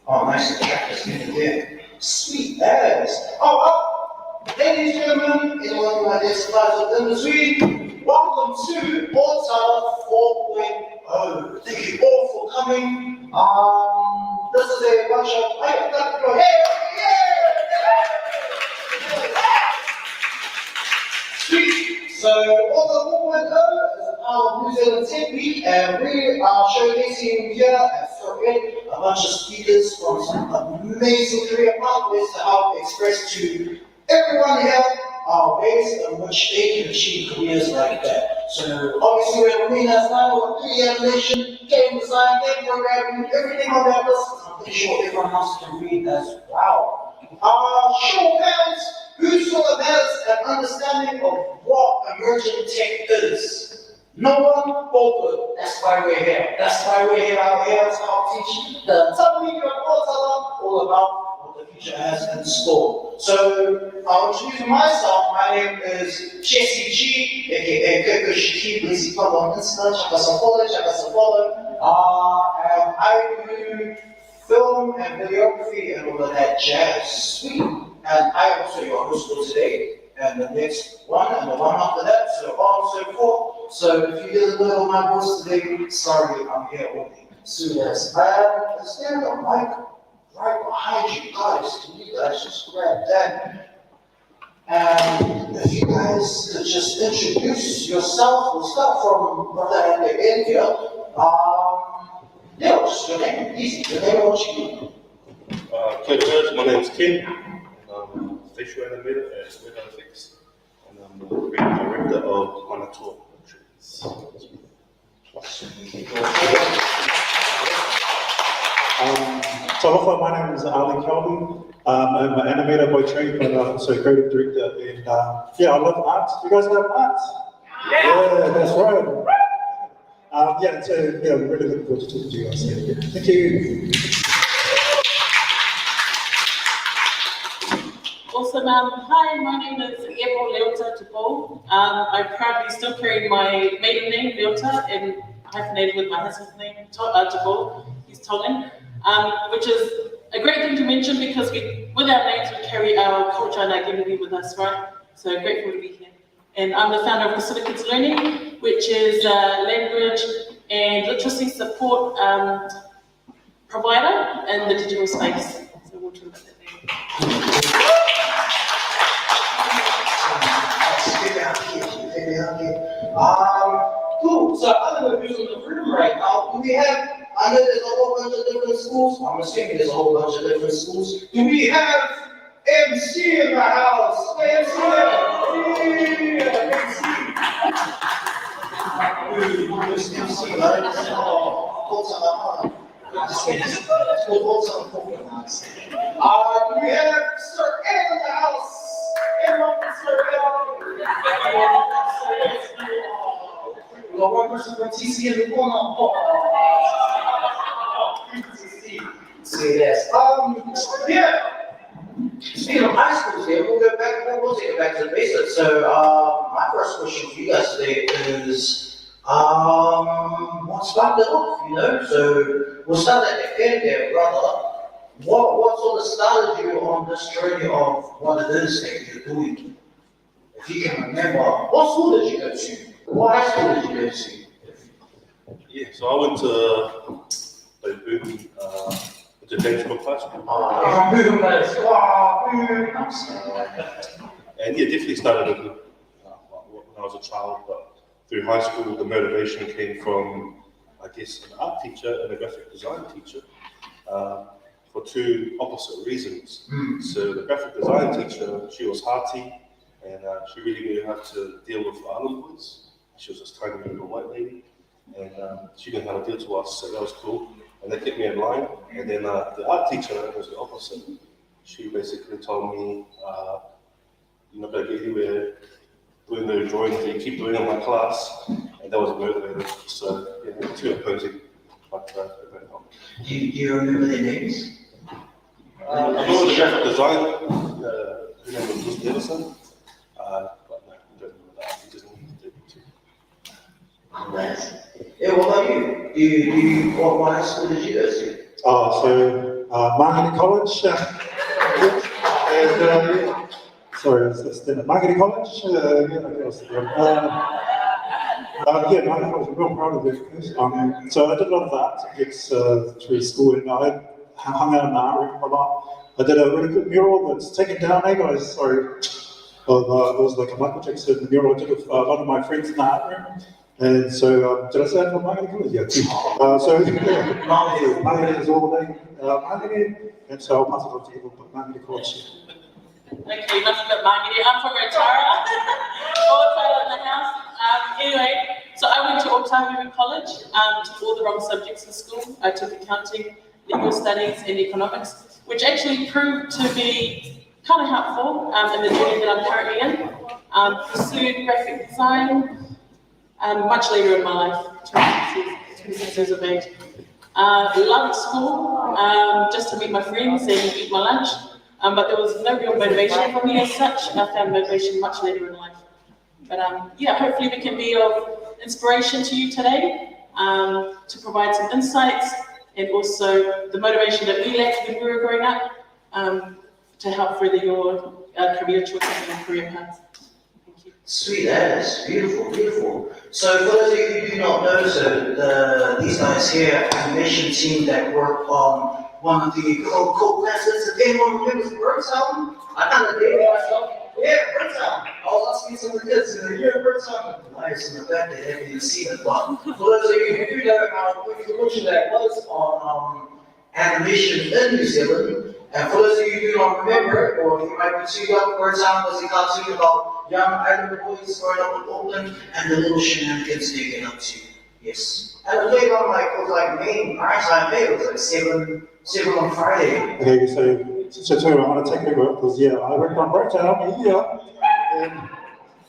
Oh, nice to check this in there. Sweet as. Ladies and gentlemen, anyone who identifies within the suite, welcome to Ōtara 4.0. Thank you all for coming. This is a bunch of. Sweet. So, Ōtara 4.0 is a power of New Zealand Tech Week, and we are showcasing here at Sir Ed a bunch of speakers from some amazing career pathways to help express to everyone here ways in which they can achieve careers like that. So obviously we're doing that now with 3D animation, game design, game programming, everything on that list. I'm pretty sure everyone else can read as well. Show of hands, who sort of has an understanding of what emerging tech is? No one? All good. That's why we're here. That's why we're here out here to help teach the Talanoa of Ōtara all about what the future has in store. So I'll introduce myself. My name is Jesse G, aka Koko Shiki, please follow on Instagram, check us follow. And I do film and videography and all of that jazz. Sweet. And I am also your host for today. And the next one and the one after that, so on and so forth. So if you hear a little of my voice today, sorry, I'm here only. So yes, stand up, mic right behind you guys. Can you guys just grab that? And if you guys could just introduce yourself, we'll start from brother at the end here. Yeah, just your name, easy. Your name and what you do. My name is Ken. I'm a facial animator at Ōtara, and I'm the creative director of Talanoa Productions. So my name is Ali Kelby. I'm an animator by trade, but I'm also a creative director. And yeah, I love art. You guys love art? Yeah, that's right. Yeah, so yeah, I'm really looking forward to talking to you guys. Yeah. Thank you. Awesome. Hi, my name is Ōtara. I proudly still carry my maiden name, Leota, and hyphenated with my husband's name, Tabo. He's Tongan, which is a great thing to mention because with our names, we carry our culture and identity with us, right? So grateful to be here. And I'm the founder of Pacific Kids Learning, which is a language and literacy support provider in the digital space. So we'll talk about that later. Cool. So I don't know who's in the room right now. Do we have, I know there's a whole bunch of different schools. I'm assuming there's a whole bunch of different schools. Do we have MC in the house? MC! MC, right? Ōtara. Just kidding. It's called Ōtara. Do we have Sir Ed in the house? Everyone from Sir Ed. We got one person from TC in the corner. TC. See this. Yeah. Speaking of high schools here, we'll take it back to the basics. So, my first question for you guys today is, what sparked it off, you know? So, we'll start at the end there, brother. What sort of started you on this journey of what it is that you're doing? If you can remember, what school did you go to? What high school did you go to? Yeah, so I went to James Cook High School. And yeah, definitely started when I was a child, but through high school, the motivation came from, I guess, an art teacher and a graphic design teacher. For two opposite reasons. So the graphic design teacher, she was hearty, and she really knew how to deal with island boys. She was this tiny little white lady, and she knew how to deal to us, so that was cool. And they kept me in line. And then the art teacher was the opposite. She basically told me, you're not going to get anywhere doing the drawings that you keep doing in my class, and that was motivating. So yeah, two opposing. But Do you remember their names? I remember the graphic design, her name was Miss Davison, but no, I don't remember that. He just needed to do it. Nice. Yeah, what about you? What high school did you go to? So marketing college, and sorry, it's marketing college. Yeah, marketing college. I'm real proud of it. So I did a lot of art subjects through school, and I hung out in the art room a lot. I did a really good mural that's taken down, guys. Sorry. It was like a Michael Jackson mural I did with one of my friends in the art room. And so, did I say it from Māori College? Yeah. So, Māori is all day Māori, and so I'll pass it on to Eva, but Māori College. Okay, enough about Māori. I'm from Ōtara. Ōtara in the house. Anyway, so I went to Ōtara Dreaming College, took all the wrong subjects in school. I took accounting, legal studies, and economics, which actually proved to be kind of helpful in the journey that I'm currently in. Pursued graphic design much later in my life, 26 years of age. Loved school, just to meet my friends and eat my lunch. But there was no real motivation for me as such. I found motivation much later in life. But yeah, hopefully we can be of inspiration to you today, to provide some insights and also the motivation that we lacked when we were growing up, to help further your career choices and career paths. Thank you. Sweet as, beautiful, beautiful. So for those of you who do not know, so these guys here, animation team that work on one of the co-classes. If anyone remembers Birdtown, I kind of dated myself. Yeah, Birdtown. I was asking some of the kids, Birdtown. Nice, and the fact they haven't even seen it. But for those of you who do know, quick information that was on animation in New Zealand. And for those of you who do not remember, or you might be too young, Birdtown was a cartoon about young island boys growing up in Auckland and the little shenanigans they get up to. Yes. And it was played on it was like May, May, it was like 7 on Friday. Okay, so I want to take over because I worked on Ōtara here,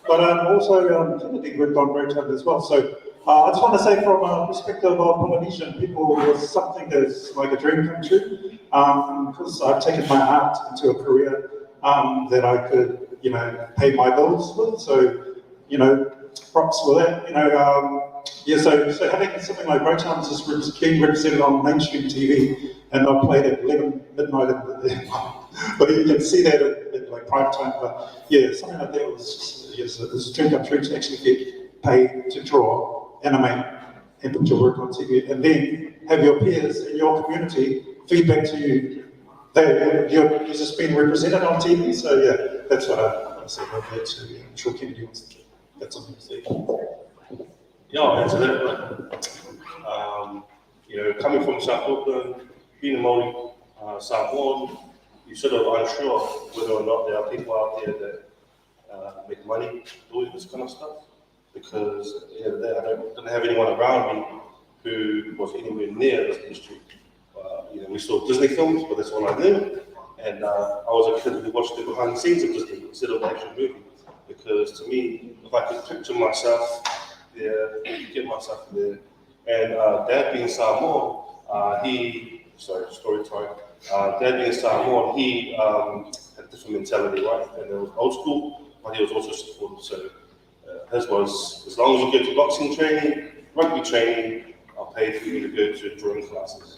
but also Kennedy worked on Ōtara as well. So I just want to say from a perspective of Polynesian people, it was something that's like a dream come true, because I've taken my art into a career that I could, pay my bills with. So, props for that. So having something like Ōtara just being represented on mainstream TV, and I played at 11 midnight, but you can see that at like prime time. But yeah, something like that was a dream come true to actually get paid to draw, animate, and put your work on TV, and then have your peers in your community feedback to you that you're just being represented on TV. So yeah, that's what I said about that. So yeah, I'm sure Kennedy wants to get something to say. Yeah, I'll answer that. Coming from South Auckland, being a Māori, Samoan, you're sort of unsure whether or not there are people out there that make money doing this kind of stuff. Because I didn't have anyone around me who was anywhere near this industry. We saw Disney films, but that's all I knew. And I was a kid who watched the behind the scenes of Disney instead of the actual movie. Because to me, if I could picture myself there, get myself there. And Dad being Samoan, story time. Dad being Samoan, he had a different mentality, right? And it was old school, but he was also supportive. So his was, as long as you go to boxing training, rugby training, I'll pay for you to go to drawing classes.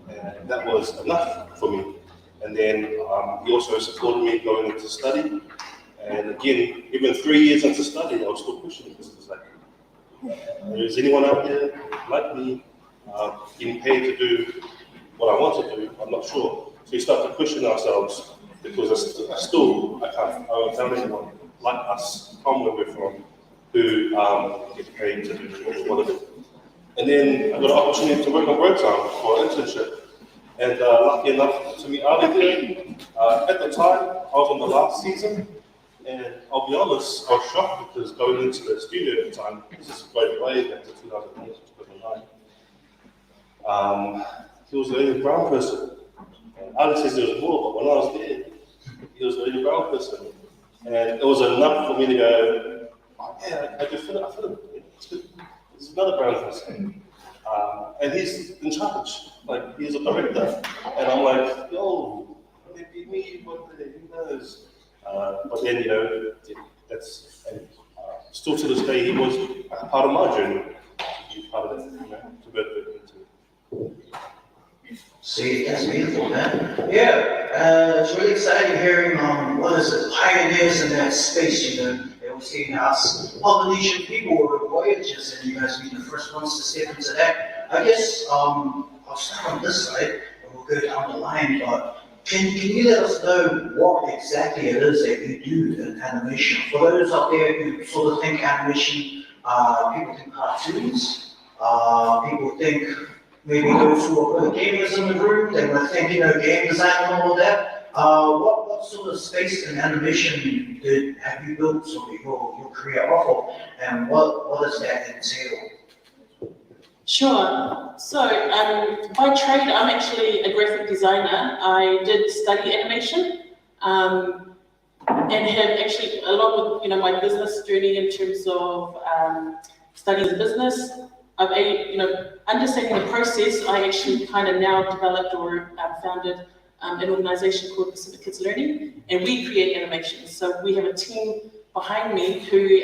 And that was enough for me. And then he also supported me going into study. And again, even 3 years into study, I was still pushing because it was like, is anyone out there like me getting paid to do what I want to do? I'm not sure. So we started pushing ourselves because I don't found anyone like us from where we're from who get paid to do what it is. And then I got an opportunity to work on Ōtara for an internship. And lucky enough to meet Ali there. At the time, I was on the last season. And I'll be honest, I was shocked because going into the studio at the time, this is way back to 2008, 2009, he was the only brown person. And Ali says there was more, but when I was there, he was the only brown person. And it was enough for me to go, I can feel it, There's another brown person. And he's in charge, like he's a director. And I'm like, yo, maybe me one day, who knows? But then, that's still to this day, he was a part of my journey. He was part of that, to go into. See, that's beautiful, man. Yeah, it's really exciting hearing pioneers in that space, They were saying us Polynesian people were voyagers, and you guys being the first ones to step into that. I guess I'll start on this side, and we'll go down the line, but can you let us know what exactly it is that you do in animation? For those out there who sort of think animation People think cartoons. People think maybe those who are gamers in the room, they might think, game design and all of that. What sort of space and animation have you built sort of your career off of, and what does that entail? Sure. So, by trade, I'm actually a graphic designer. I did study animation, and have actually, along with my business journey in terms of studying business, understanding the process. I actually kind of now developed or founded an organization called Pacific Kids Learning, and we create animations. So we have a team behind me who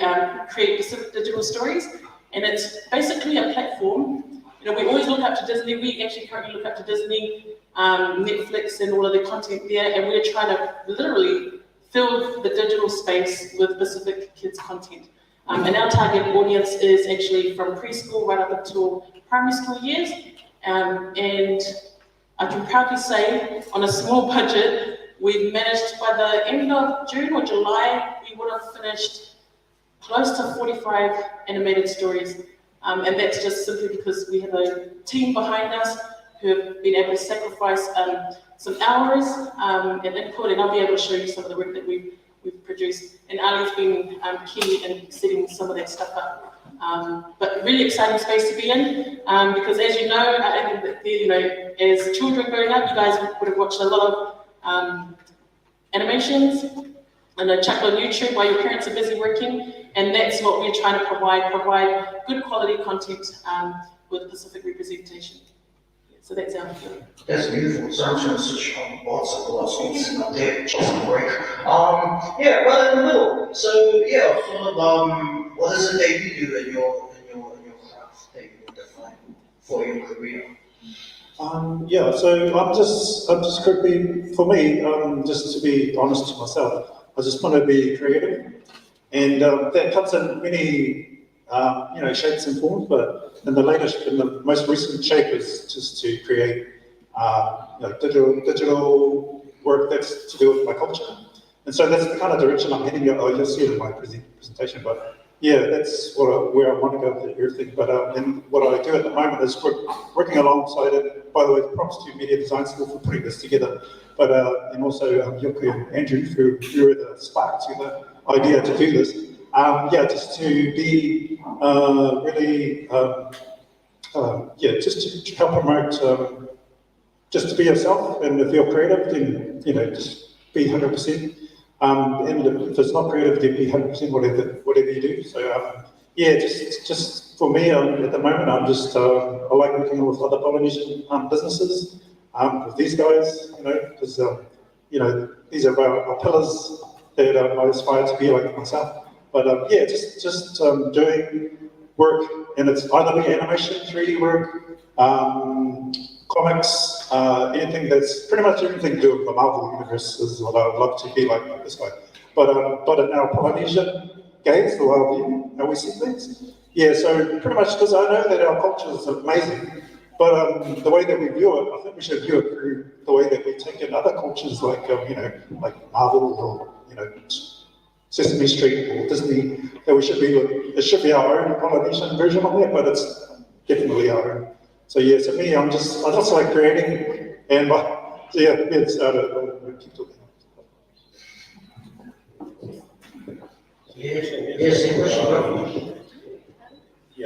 create Pacific digital stories, and it's basically a platform. We always look up to Disney. We actually currently look up to Disney, Netflix, and all of the content there, and we're trying to literally fill the digital space with Pacific kids content. And our target audience is actually from preschool right up until primary school years. And I can proudly say, on a small budget, we've managed by the end of June or July, we would have finished close to 45 animated stories. And that's just simply because we have a team behind us who have been able to sacrifice some hours and input, and I'll be able to show you some of the work that we've produced. And Ali's been key in setting some of that stuff up. But really exciting space to be in, because as you know, as children growing up, you guys would have watched a lot of animations and chucked on YouTube while your parents are busy working, and that's what we're trying to provide good quality content with Pacific representation. So that's our field. That's beautiful. So I'm trying to switch on lots of things up there, which is great. Right in the middle. So sort of what is it that you do in your craft that you would define for your career? So I'm just quickly, for me, just to be honest to myself, I just want to be creative, and that comes in many shapes and forms, but in the most recent shape is just to create digital work that's to do with my culture. And so that's the kind of direction I'm heading. You'll see it in my presentation, but that's where I want to go with everything. But and what I do at the moment is working alongside it. By the way, props to Media Design School for putting this together, but and also Yoku and Andrew who were the spark to the idea to do this. Just to be really, just to help promote, just to be yourself, and if you're creative, then, just be 100%. And if it's not creative, then be 100% whatever you do. So, just for me, at the moment, I'm just, I like working with other Polynesian businesses, with these guys, because, these are our pillars that I aspire to be like myself. But just doing work, and it's either be animation, 3D work, comics, anything that's pretty much everything to do with the Marvel universe is what I would love to be like this guy. But in our Polynesian gaze, the way how we see things, so pretty much because I know that our culture is amazing, but the way that we view it, I think we should view it through the way that we take in other cultures, like like Marvel or Sesame Street or Disney, that we should be it should be our own Polynesian version of it, but it's definitely our own. So so me, I just like creating, and it's I'll keep talking.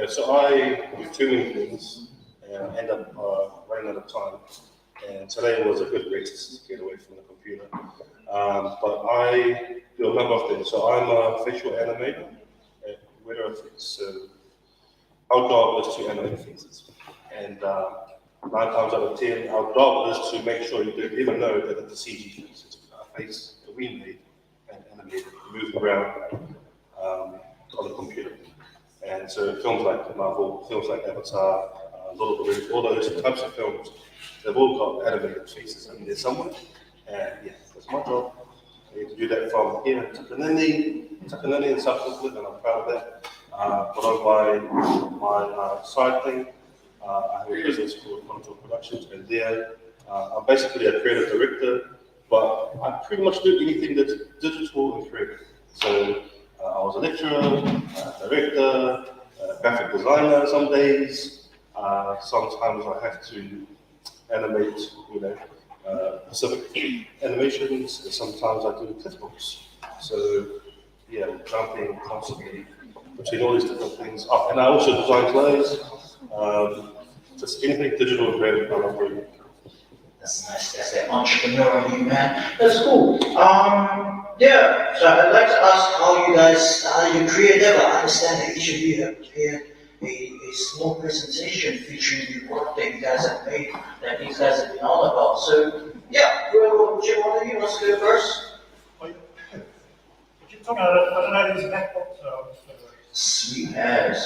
So I do too many things and I end up running out of time. And today was a good race to get away from the computer. But I do a number of things. So I'm a facial animator, whether it's our job is to animate faces. And 9 times out of 10, our job is to make sure you don't even know that it's a CG face. It's a face that we made and animated, moving around on the computer. And so films like Marvel, films like Avatar, Lord of the Rings, all those types of films, they've all got animated faces in there somewhere. And that's my job. I get to do that from here in Takanini in South Auckland, and I'm proud of that. Followed by my side thing, I have a business called Contour Productions, and there I'm basically a creative director, but I pretty much do anything that's digital and creative. So I was a lecturer, director, graphic designer some days. Sometimes I have to animate, Pacific animations, and sometimes I do kids books. So yeah, I'm jumping constantly between all these different things. Oh, and I also design clothes, just anything digital and branded I love doing. That's nice. That's that entrepreneur in you, man. That's cool. Yeah. So I'd like to ask how you guys started your career there. I understand that each of you have prepared a small presentation featuring the work that you guys have made, that these guys have been all about. So yeah, whichever one of you wants to go first. Keep talking about it. I don't know these MacBooks. Sweet as.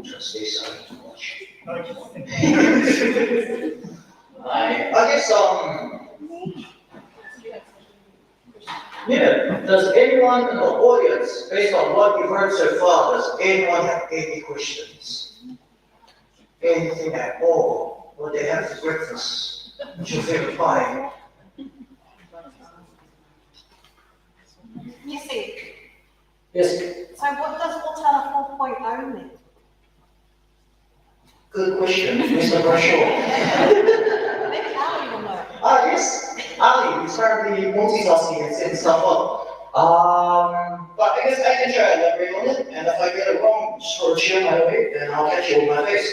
Just say something too much. I guess yeah, does anyone in the audience, based on what you've heard so far, does anyone have any questions? Anything at all? What they have for breakfast? What's your favorite pie? Jesse, Yes, so what does Ōtara 4.0 mean? good question, Mr. Bradshaw. Maybe Ali will know. Yes, Ali is currently multitasking and setting stuff up. But I guess I can try to elaborate on it, and if I get it wrong, just throw a cheer my way, then I'll catch you on my face.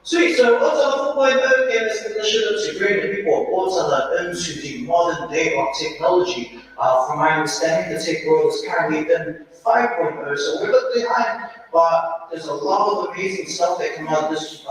Sweet, so Ōtara 4.0 came as an initiative to bring the people of Ōtara into the modern day of technology. From my understanding, the tech world is currently in 5.0, so we're a bit behind, but there's a lot of amazing stuff that come out of this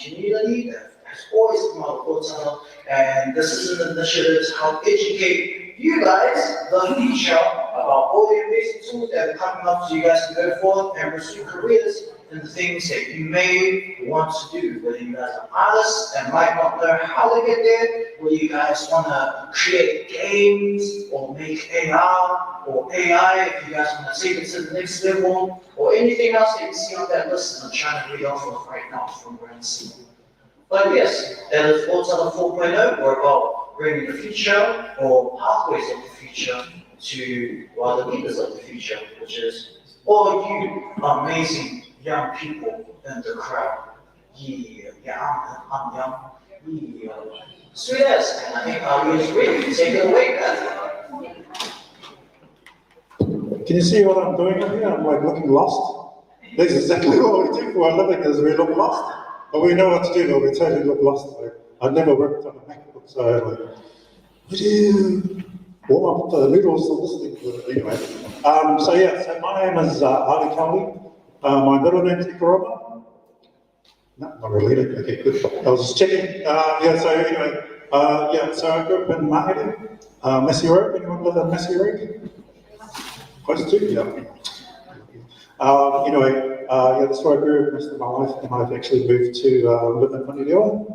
community that has always come out of Ōtara, and this is an initiative to help educate you guys, the future, about all the amazing tools that are coming up so you guys can go forth and pursue careers in the things that you may want to do. Whether you guys are artists and might not know how to get there, whether you guys want to create games or make AR or AI, if you guys want to take it to the next level, or anything else that you see on that list I'm trying to read off of right now from Ransom. But yes, that is Ōtara 4.0. We're about bringing the future or pathways of the future to the leaders of the future, which is all you amazing young people in the crowd. Yeah, I'm young. Yeah. Sweet as, and I think Ali is ready to take it away, man. Can you see what I'm doing up here? I'm like looking lost. That's exactly what we do for a living, is we look lost. But we know what to do, though. We totally look lost. Like, I've never worked on a MacBook, so like, what do you warm up the noodles on this thing? Anyway, so my name is Ali Kelly. My middle name is Ōtara. No, not related. Okay, good. I was just checking. So I grew up in Māori, Massey Road. Anyone live in Massey Road? Close to? Yeah. That's where I grew up most of my life, and I've actually moved to live in Mountaineer.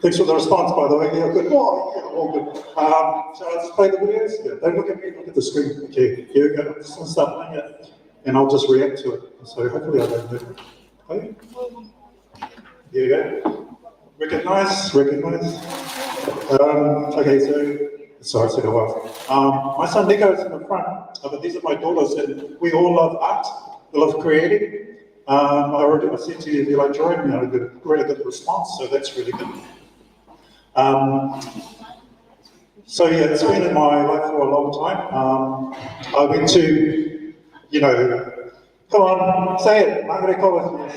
Thanks for the response, by the way. Yeah, good. Oh, yeah, all good. So I'll just play the videos. Yeah, don't look at me, look at the screen. Okay, here we go. I'm just going to start playing it, and I'll just react to it. So hopefully I don't do it. Okay. Here we go. Recognize. Okay, sorry, I said a while. My son Nico is in the front, but these are my daughters, and we all love art. We love creating. I said to you, if you like drawing, I got a really good response, so that's really good. It's been in my life for a long time. I went to, come on, say it, Māori College.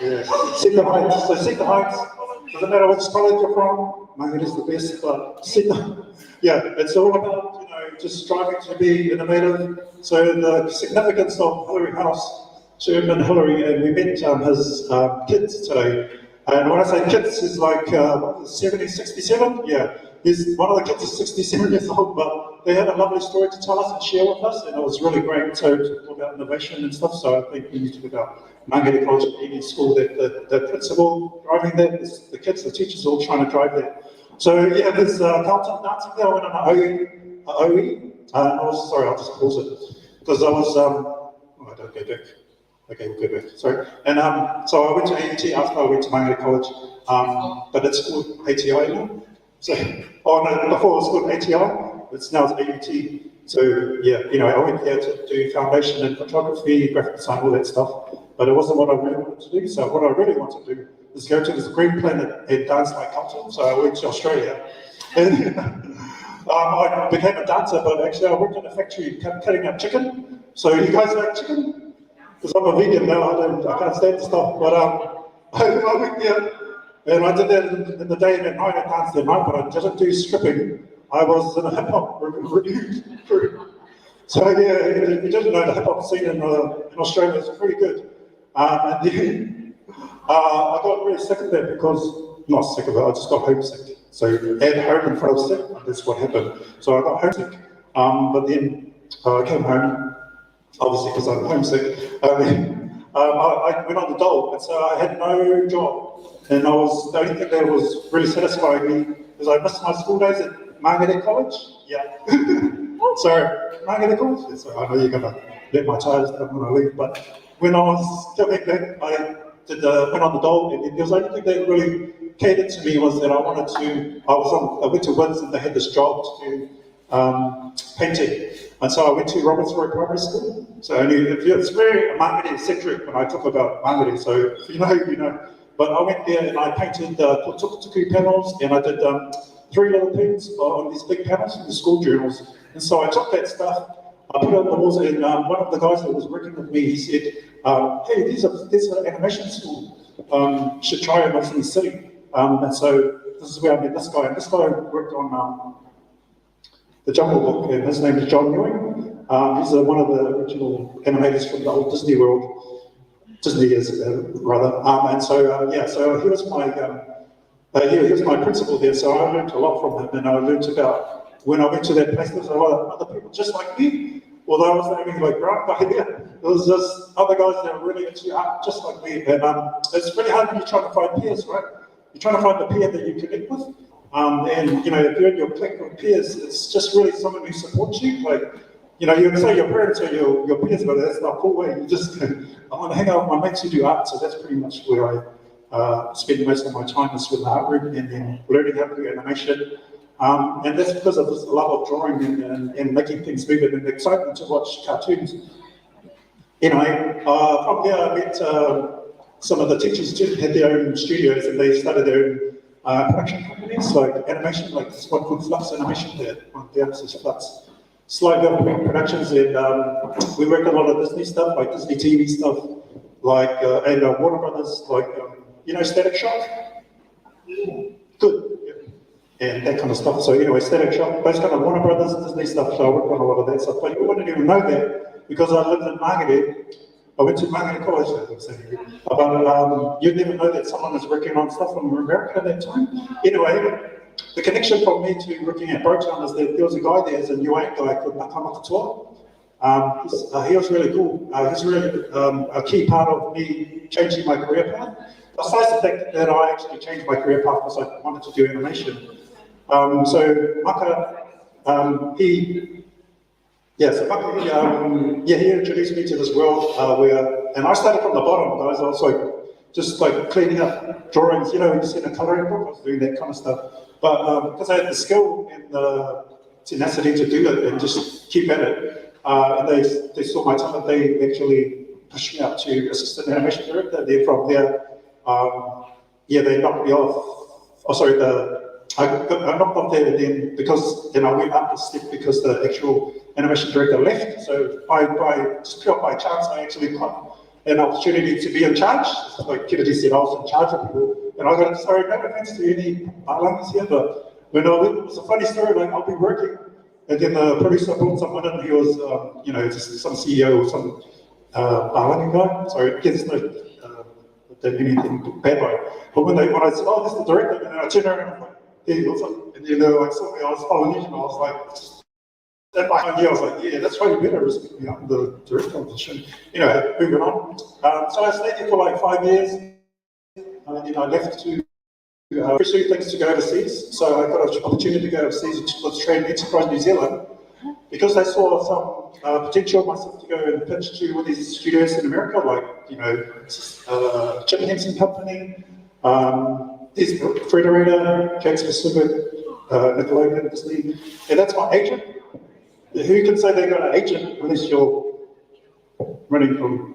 Yes. Seek the Heights. So Seek the Heights, doesn't matter which college you're from, Māori is the best, but it's all about, just striving to be innovative. So the significance of Hillary House, Sir Edmund Hillary, and we met his kids today. And when I say kids, he's like 70, 67? Yeah. One of the kids is 67 years old, but they had a lovely story to tell us and share with us, and it was really great to talk about innovation and stuff. So I think we need to talk about Māori College at any school, that the principal driving that, the kids, the teachers all trying to drive that. So yeah, there's Carlton dancing there. I went on an OE. Sorry, I'll just pause it. Because I was, I don't go back. Okay, we'll go back, sorry. And so I went to AUT after I went to Māori College, but it's called ATI now. So, before it was called ATI, now it's AUT. So yeah, you know, I went there to do foundation in photography, graphic design, all that stuff, but it wasn't what I really wanted to do. So what I really wanted to do is go to this green planet and dance like culture. So I went to Australia, and I became a dancer, but actually I worked in a factory cutting up chicken. So you guys like chicken? Because I'm a vegan now, I can't stand the stuff, but I went there, and I did that in the day and at night, I danced at night, but I didn't do stripping. I was in a hip-hop review crew. So yeah, if you didn't know, the hip-hop scene in Australia is pretty good. And then I got really sick of that because, not sick of it, I just got homesick. So at home and felt sick, that's what happened. So I got homesick, but then I came home, obviously because I'm homesick. I went on the dole, and so I had no job. And the only thing that was really satisfying me is I missed my school days at Margaret College. Yeah. So Margaret College. Yeah, so I know you're gonna let my tires down when I leave, but when I was coming back, I went on the dole, and the only thing that really catered to me was that I went to Wins, and they had this job to do painting. And so I went to Robertsburg Primary School. So it's very marketing centric when I talk about marketing. So if you know, you know. But I went there and I painted tuku panels, and I did 3 little things on these big panels from the school journals. And so I took that stuff, I put it on the walls, and one of the guys that was working with me, he said, hey, there's an animation school. You should try it in the city. And so this is where I met this guy. And this guy worked on the Jungle Book, and his name is John Ewing. He's one of the original animators from the old Disney World. Disney is rather, and so yeah, so he was my principal there. So I learned a lot from him, and I learned about when I went to that place. There was a lot of other people just like me. Although I was aiming like right by there, there was just other guys that were really into art just like me. And it's really hard when you're trying to find peers, right? You're trying to find the peer that you connect with, and you know, if you're in your clique with peers, it's just really someone who supports you, like. You know, you can say your parents are your peers, but that's not a cool way. You just, I want to hang out with my mates who do art, so that's pretty much where I spend most of my time is with the art room and then learning how to do animation. And that's because of this love of drawing and making things move and excitement to watch cartoons. Anyway, from there I met some of the teachers too, had their own studios, and they started their own production companies, like animation, like this one called Flux Animation there, on the answers Flux. Slow development productions, and we worked a lot of Disney stuff, like Disney TV stuff, like and Warner Brothers, like you know, Static Shock. Good, yeah. And that kind of stuff. So anyway, Static Shock, those kind of Warner Brothers, Disney stuff. So I worked on a lot of that stuff, but you wouldn't even know that because I lived in Margaret. I went to Margaret College, but you'd never know that someone was working on stuff from America at that time. Anyway. The connection from me to working at O-Town is that there was a guy there, there's a New Age guy called Talanoa. He was really cool. He's really a key part of me changing my career path. Besides the fact that I actually changed my career path because I wanted to do animation. So Maka, he introduced me to this world and I started from the bottom, guys. I was like, just like cleaning up drawings, you know, you see in a coloring book, I was doing that kind of stuff. But because I had the skill and the tenacity to do it and just keep at it, and they saw my talent, they actually pushed me up to assistant animation director. Then from there, they knocked me off. Oh, sorry, I knocked off there then because then I went up a step because the actual animation director left. So just pure by chance, I actually got an opportunity to be in charge. Like Kennedy said, I was in charge of people. And I got, sorry, no offense to any Bālangis here, but when I went, it was a funny story, like I'll be working, and then the producer brought someone in, he was, just some CEO or some Bālangi guy. Sorry, against no anything bad by it. But when I said, oh, this is the director, and then I turned around and I was like, hey, what's up? And then like, saw me, I was Polynesian, I was like, that behind me, I was like, yeah, that's why you better respect me, I'm the director of the show. Anyway, moving on. So I stayed there for like 5 years, and then I left to pursue things to go overseas. So I got an opportunity to go overseas to Australian Enterprise New Zealand because they saw some potential of myself to go and pitch to all these studios in America, like, Jim Henson Company, there's Frederator, Cakes Pacific, Nickelodeon, Disney, and that's my agent. who can say they got an agent unless you're running from,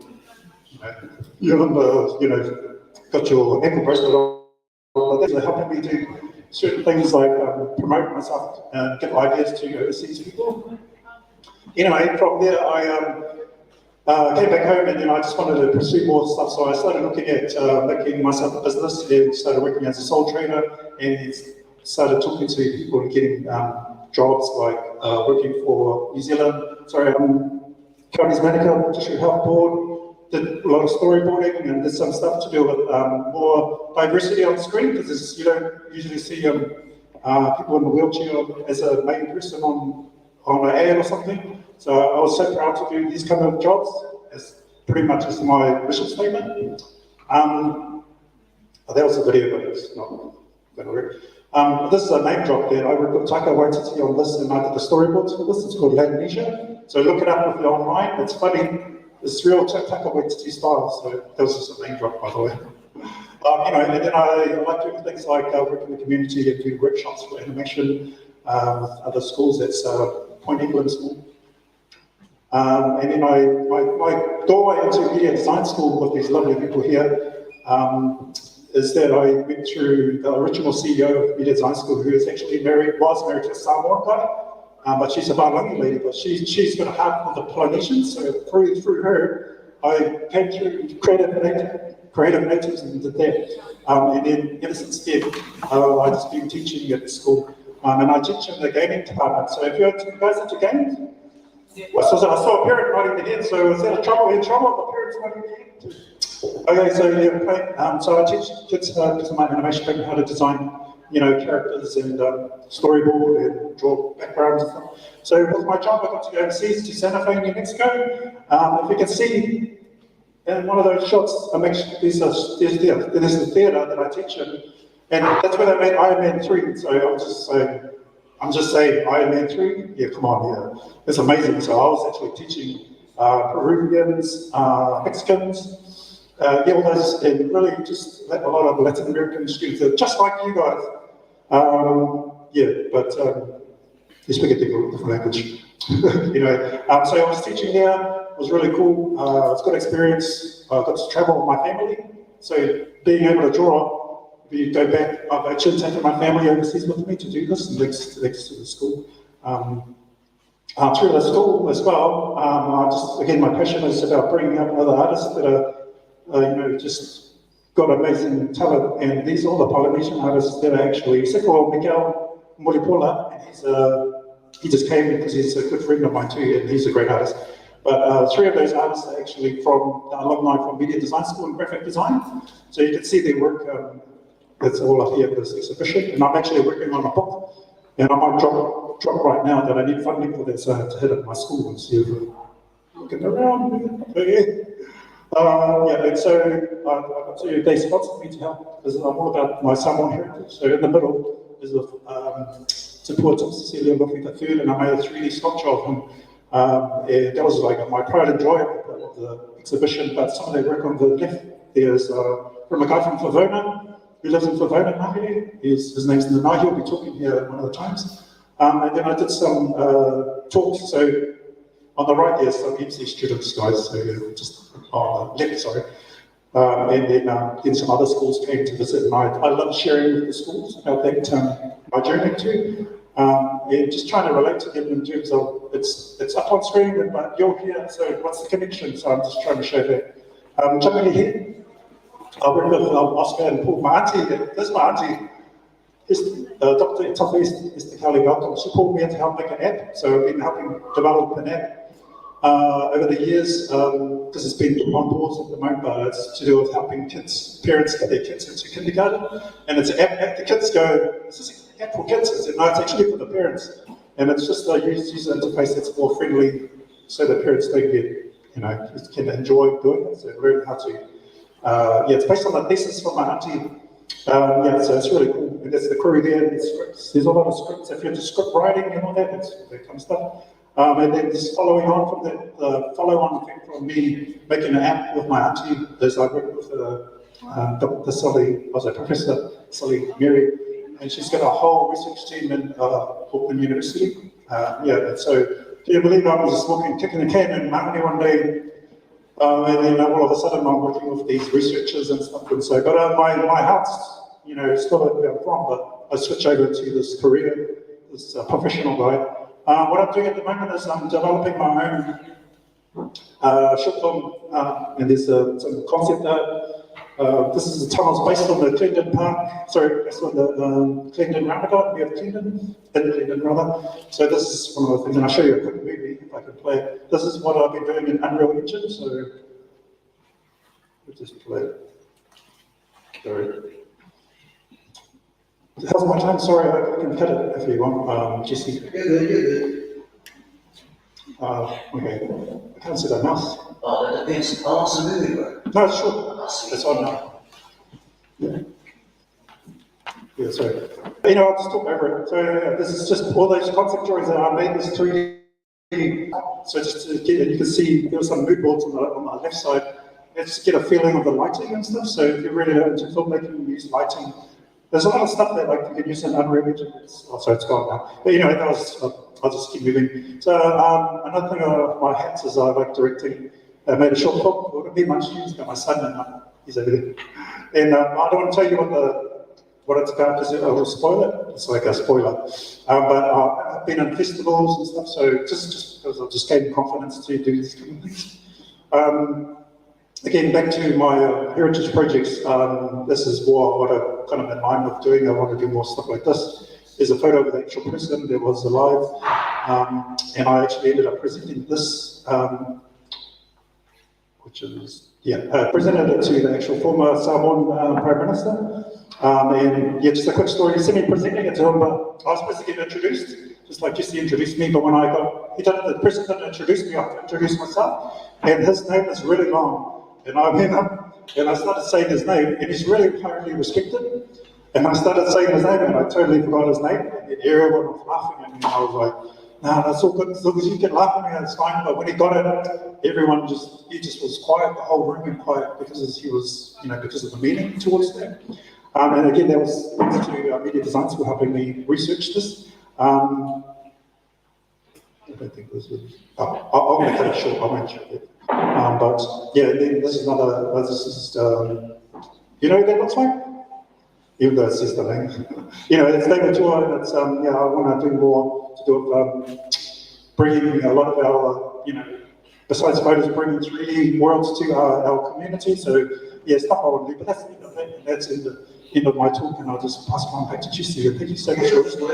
you're on the, got your ankle bracelet on, but they're helping me do certain things like promote myself and get ideas to overseas people. Anyway, from there I came back home and then I just wanted to pursue more stuff, so I started looking at making myself a business and started working as a sole trader and started talking to people and getting jobs like working for New Zealand, Counties Manukau District Health Board, did a lot of storyboarding and did some stuff to do with more diversity on screen because you don't usually see people in a wheelchair as a main person on an ad or something. So I was so proud to do these kind of jobs, as pretty much as my mission statement. That was a video, but it's not going to work. This is a name drop there. I worked with Taka Waititi on this, and I did the storyboards for this. It's called Latinisia. So look it up if you're online. It's funny. It's real Taka Waititi style. So that was just a name drop, by the way. And then I like doing things like work in the community and do workshops for animation with other schools. That's Point England School. And then my doorway into media design school with these lovely people here is that I went through the original CEO of media design school, who is actually was married to a Samoan guy, but she's a Bālangi lady, but she's got a heart for the Polynesians, so through her, I came through creative natives and did that. And then ever since then, I've just been teaching at the school, and I teach in the gaming department. So if you guys into games, I saw a parent nodding their head, so is that in trouble? The parents nodding their head. Okay, so yeah, so I teach kids because of my animation background how to design, characters and storyboard and draw backgrounds and stuff. So with my job, I got to go overseas to Santa Fe, New Mexico. If you can see in one of those shots, there's the theatre that I teach in, and that's where they made Iron Man 3. So I'm just saying Iron Man 3. Yeah, come on, yeah, it's amazing. So I was actually teaching Peruvians, Mexicans. All those, and really just a lot of Latin American students, just like you guys. But they speak a different language. So I was teaching there. It was really cool. It's good experience. I got to travel with my family. So being able to draw, if you go back, I've actually taken my family overseas with me to do this next to the school. Through the school as well, my passion is about bringing up other artists that are just got amazing talent, and these are all the Polynesian artists that are actually, except for Miguel Moripola, and he just came because he's a good friend of mine too, and he's a great artist. But 3 of those artists are actually from the alumni from Media Design School and Graphic Design, so you can see their work. That's all up here at this exhibition, and I'm actually working on a book, and I might drop right now that I need funding for this to head up my school and see if we're looking around. And so they sponsored me to help because I'm all about my Samoan heritage. So in the middle is the support of Cecilia Lofita Food, and I made a 3D sculpture of him. And that was like my pride and joy of the exhibition. But some of the work on the left there's from a guy from Favona who lives in Favona, Māori. His name's Nanahi. He'll be talking here one of the times. And then I did some talks. So on the right there's some MC students, guys. So just on the left, sorry. And then some other schools came to visit, and I love sharing with the schools about that my journey too, and just trying to relate to them in terms of it's up on screen, but you're here, so what's the connection? So I'm just trying to show that. Jumping ahead, I work with Oscar and Paul, my auntie. This is my auntie. Dr. Tough Esther Kelly, welcome. She called me in to help make an app, so I've been helping develop an app over the years, because it's been on pause at the moment, but it's to do with helping parents get their kids into kindergarten, and it's an app the kids go, is this an app for kids? I said, no, it's actually for the parents, and it's just a user interface that's more friendly, so the parents don't get, can enjoy doing it, so learn how to, it's based on the thesis from my auntie. So it's really cool, and that's the crew there, there's a lot of scripts, if you're into script writing and all that, it's that kind of stuff. And then just following on from that, the follow-on thing from me making an app with my auntie is I work with Dr. Sully, Professor Sully Mary, and she's got a whole research team in Auckland University. And so do you believe I was just walking, kicking a can in Māori one day, and then all of a sudden I'm working with these researchers and stuff, and so, but my heart's, you know, still where I'm from, but I switch over to this career, this professional guy. What I'm doing at the moment is I'm developing my own short film, and there's some concept art. This is the tunnels based on the Clendon Park, sorry, based on the Clendon roundabout. We have Clendon, in Clendon rather. So this is one of the things, and I'll show you a quick movie if I can play it. This is what I've been doing in Unreal Engine, so we'll just play it. Sorry. How's my time? Sorry, I can cut it if you want, Jesse. You're good. Okay, I can't see that mouse. Oh, that depends. How long's the movie, bro? No, it's short. It's on now. Yeah. Yeah, sorry. You know, I'll just talk over it. So this is just all those concept drawings that I made this 3D. So just to get it, you can see there were some mood boards on the left side. Let's get a feeling of the lighting and stuff. So if you're really into filmmaking, you use lighting. There's a lot of stuff that like you can use in Unreal Engine. Oh, sorry, it's gone now. But you know, that was, I'll just keep moving. So another thing of my hats is I like directing. I made a short film. It wouldn't be much use, but my son and he's over there. And I don't want to tell you what it's about because I will spoil it. It's like a spoiler. But I've been in festivals and stuff, so just because I've just gained confidence to do these kind of things. Again, back to my heritage projects, this is what I kind of in mind with doing. I want to do more stuff like this. There's a photo of the actual person that was alive, and I actually ended up presenting this, which is, presented it to the actual former Samoan Prime Minister. And yeah, just a quick story, semi-presenting it to him, but I was supposed to get introduced, just like Jesse introduced me, but when I got, the person didn't introduce me, I had to introduce myself, and his name is really long. And I went up and I started saying his name, and he's really highly respected. And I started saying his name, and I totally forgot his name. And everyone was laughing at me, and I was like, "No, that's all good. As long as you can laugh at me, that's fine." But when he got it, everyone just was quiet. The whole room went quiet because he was, because of the meaning towards that. And again, that was thanks to Media Design for helping me research this. I don't think this is. I'll make it short. I'll make it. But yeah, then this is another. This is you know what that looks like? Even though it says the name, it's David Tour, and it's I want to do more to do with bringing a lot of our besides photos, bringing 3D worlds to our community. So yeah, stuff I want to do, but that's the end of that. And that's the end of my talk, and I'll just pass it on back to Jesse. And thank you so much for listening.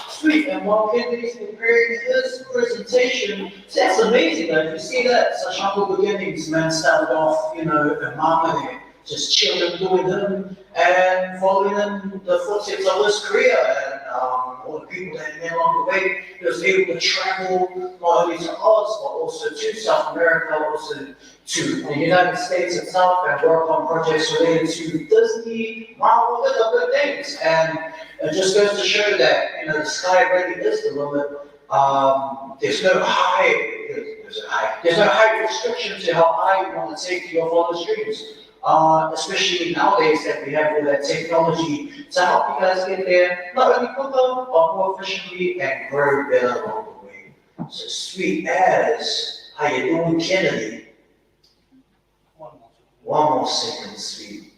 Sweet, and while Kennedy's preparing his presentation, so that's amazing though, you see that, such humble beginnings, man started off, a mama there, just chilling, doing him, and following in the footsteps of his career, and all the people that he met along the way, he was able to travel not only to Oz, but also to South America, also to the United States itself, and work on projects related to Disney, Marvel, and other things, and it just goes to show that, the sky really is the limit. There's no height restriction to how high you want to take your wildest dreams. Especially nowadays that we have all that technology to help you guys get there, not only quicker, but more efficiently and grow better along the way. So sweet as, how you doing, Kennedy? One more second, sweet.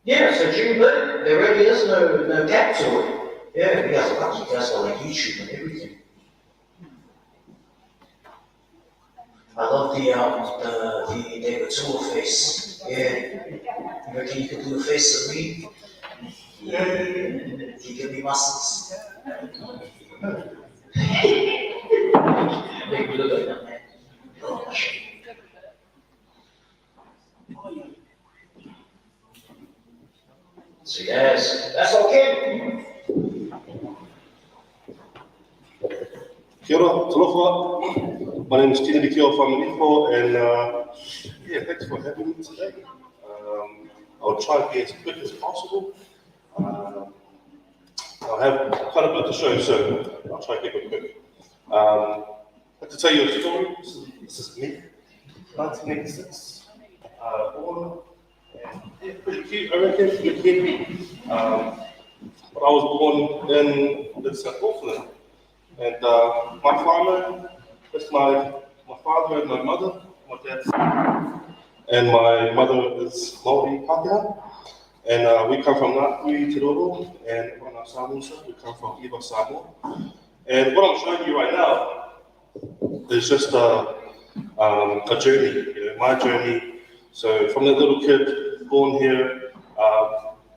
Yeah, so dream big. There really is no gap to it. Yeah, you guys are lucky. You guys are like YouTube and everything. I love the David Tour face. Yeah. You reckon you could do a face of me? Yeah. You give me muscles. Make me look like that, man. Oh, my shit. So yes, that's okay. Kia ora, talofa. My name is Kennedy Kio from Nifo, and thanks for having me today. I'll try to be as quick as possible. I have quite a bit to show, so I'll try to keep it quick. I have to tell you a story. This is me, 1986. Born Yeah, pretty cute, I reckon, for the kid. But I was born in South Auckland. And my father, that's my father and my mother, my dad's, and my mother is Māori Pākehā. And we come from Ngāpuhi, Te Roro, and on our Samoa, we come from Iwa, Samoa. And what I'm showing you right now is just a journey, my journey. So from that little kid born here,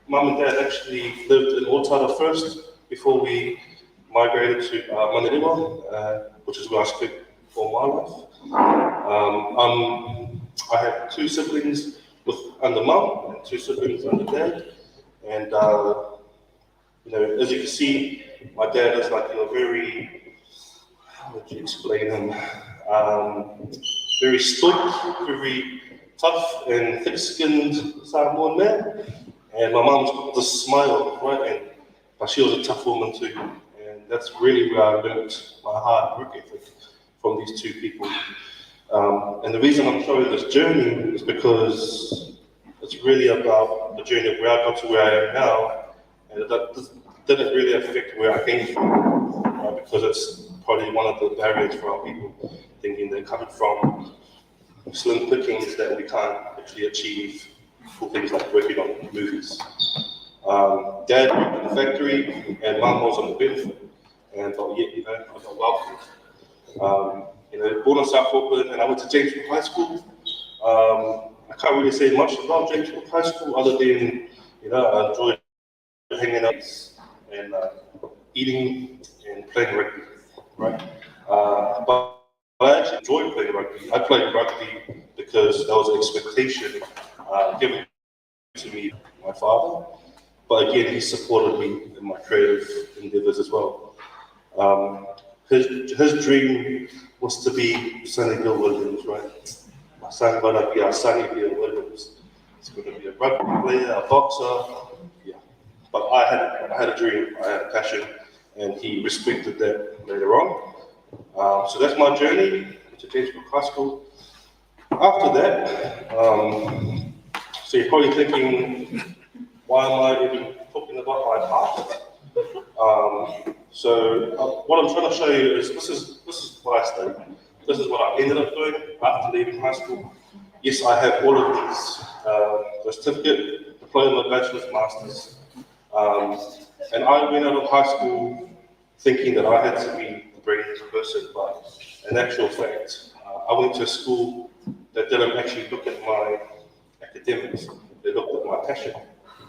Mum and Dad actually lived in Ōtara first before we migrated to Manarewa, which is where I spent all my life. I have two siblings under Mum and two siblings under Dad, and as you can see, my dad is like very, how would you explain him? Very stoic, very tough and thick-skinned Samoan man. And my mum's got this smile, right? But she was a tough woman too. And that's really where I learned my hard work ethic from these two people. And the reason I'm showing this journey is because it's really about the journey of where I got to where I am now. And that didn't really affect where I came from, because it's probably one of the barriers for our people, thinking they're coming from slim pickings that we can't actually achieve for things like working on movies. Dad worked in the factory and Mum was on the benefit, and but yet, I got welcomed. Born in South Auckland, and I went to James Cook High School. I can't really say much about James Cook High School other than, I enjoyed hanging out and eating and playing rugby, right? But I actually enjoyed playing rugby. I played rugby because there was an expectation given to me by my father. But again, he supported me in my creative endeavors as well. His dream was to be Sonny Bill Williams, right? My son gonna be our Sonny Bill Williams. He's gonna be a rugby player, a boxer, yeah. But I had a dream, I had a passion, and he respected that later on. So that's my journey to James Cook High School. After that, so you're probably thinking, why am I even talking about my past? What I'm trying to show you is this is what I studied. This is what I ended up doing after leaving high school. Yes, I have all of these: the certificate, diploma, bachelor's, master's. And I went out of high school thinking that I had to be the brilliant person, but in actual fact, I went to a school that didn't actually look at my academics. They looked at my passion.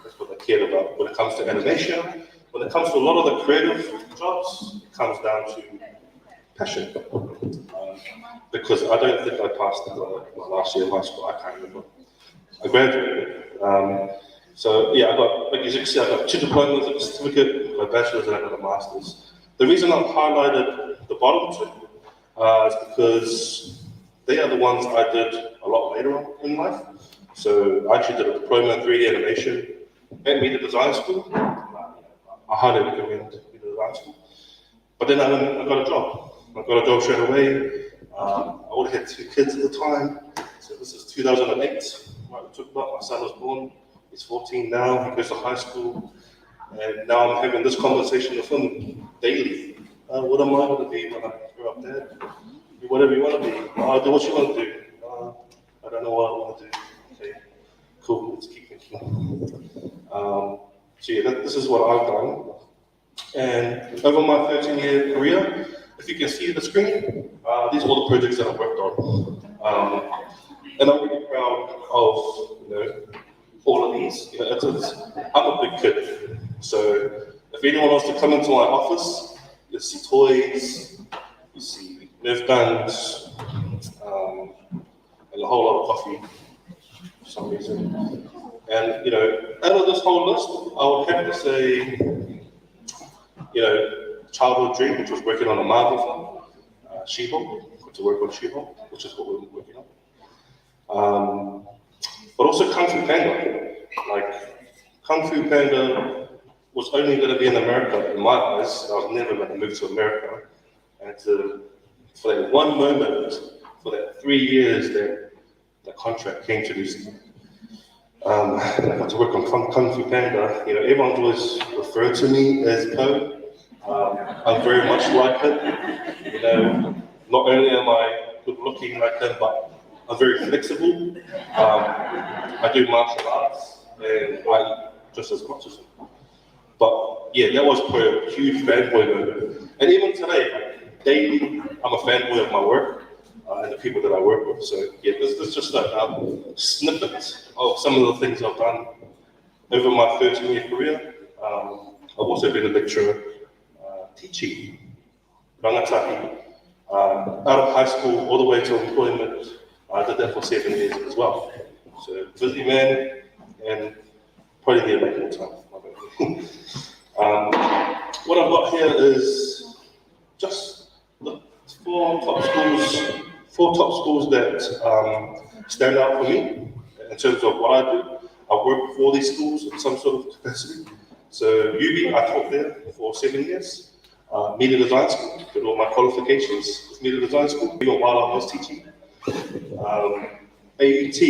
That's what they cared about. When it comes to animation, when it comes to a lot of the creative jobs, it comes down to passion. Because I don't think I passed my last year of high school. I can't remember. I graduated. I got, like you can see, I got 2 diplomas, a certificate, a bachelor's, and I got a master's. The reason I've highlighted the bottom 2 is because they are the ones I did a lot later on in life. So I actually did a diploma in 3D animation at Media Design School. I highly recommend Media Design School. But then I got a job. I got a job straight away. I already had 2 kids at the time. So this is 2008. Right, we talked about, my son was born. He's 14 now. He goes to high school. And now I'm having this conversation with him daily. What am I going to be when I grow up, Dad? Be whatever you want to be. Do what you want to do. I don't know what I want to do. Okay, cool. Let's keep thinking. This is what I've done. And over my 13-year career, if you can see the screen, these are all the projects that I've worked on. And I'm really proud of, all of these. I'm a big kid. So if anyone wants to come into my office, you'll see toys, you see Nerf guns, and a whole lot of coffee for some reason. And, out of this whole list, I would have to say, childhood dream, which was working on a Marvel film, She-Hulk, got to work on She-Hulk, which is what we're working on. But also Kung Fu Panda. Like, Kung Fu Panda was only going to be in America in my eyes. I was never going to move to America. And for that one moment, for that 3 years that the contract came to New Zealand, And I got to work on Kung Fu Panda. You know, everyone's always referred to me as Po. I'm very much like him. You know, not only am I good looking like him, but I'm very flexible. I do martial arts, and I eat just as much as him. But yeah, that was a huge fanboy moment. And even today, like, daily, I'm a fanboy of my work and the people that I work with. So yeah, this is just a snippet of some of the things I've done over my 13-year career. I've also been a lecturer teaching rangatahi out of high school all the way to employment. I did that for 7 years as well. So busy man, and probably need to make more time. What I've got here is just the four top schools that stand out for me in terms of what I do. I've worked for these schools in some sort of capacity. So UB, I taught there for 7 years. Media Design School, did all my qualifications with Media Design School, even while I was teaching. AUT,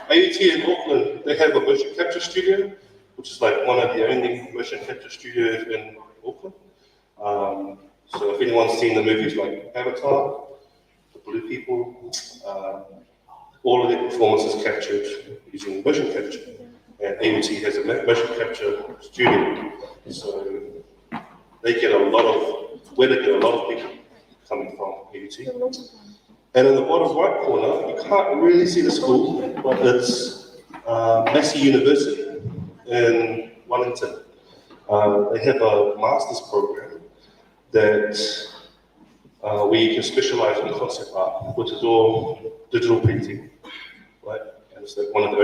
AUT in Auckland, they have a motion capture studio, which is like one of the only motion capture studios in Auckland. So if anyone's seen the movies like Avatar, The Blue People, all of their performances captured using motion capture. And AUT has a motion capture studio, so they get a lot of people coming from AUT. And in the bottom right corner, you can't really see the school, but it's Massey University in Wellington. They have a master's program that where you can specialize in concept art, which is all digital painting, right? And it's like one of the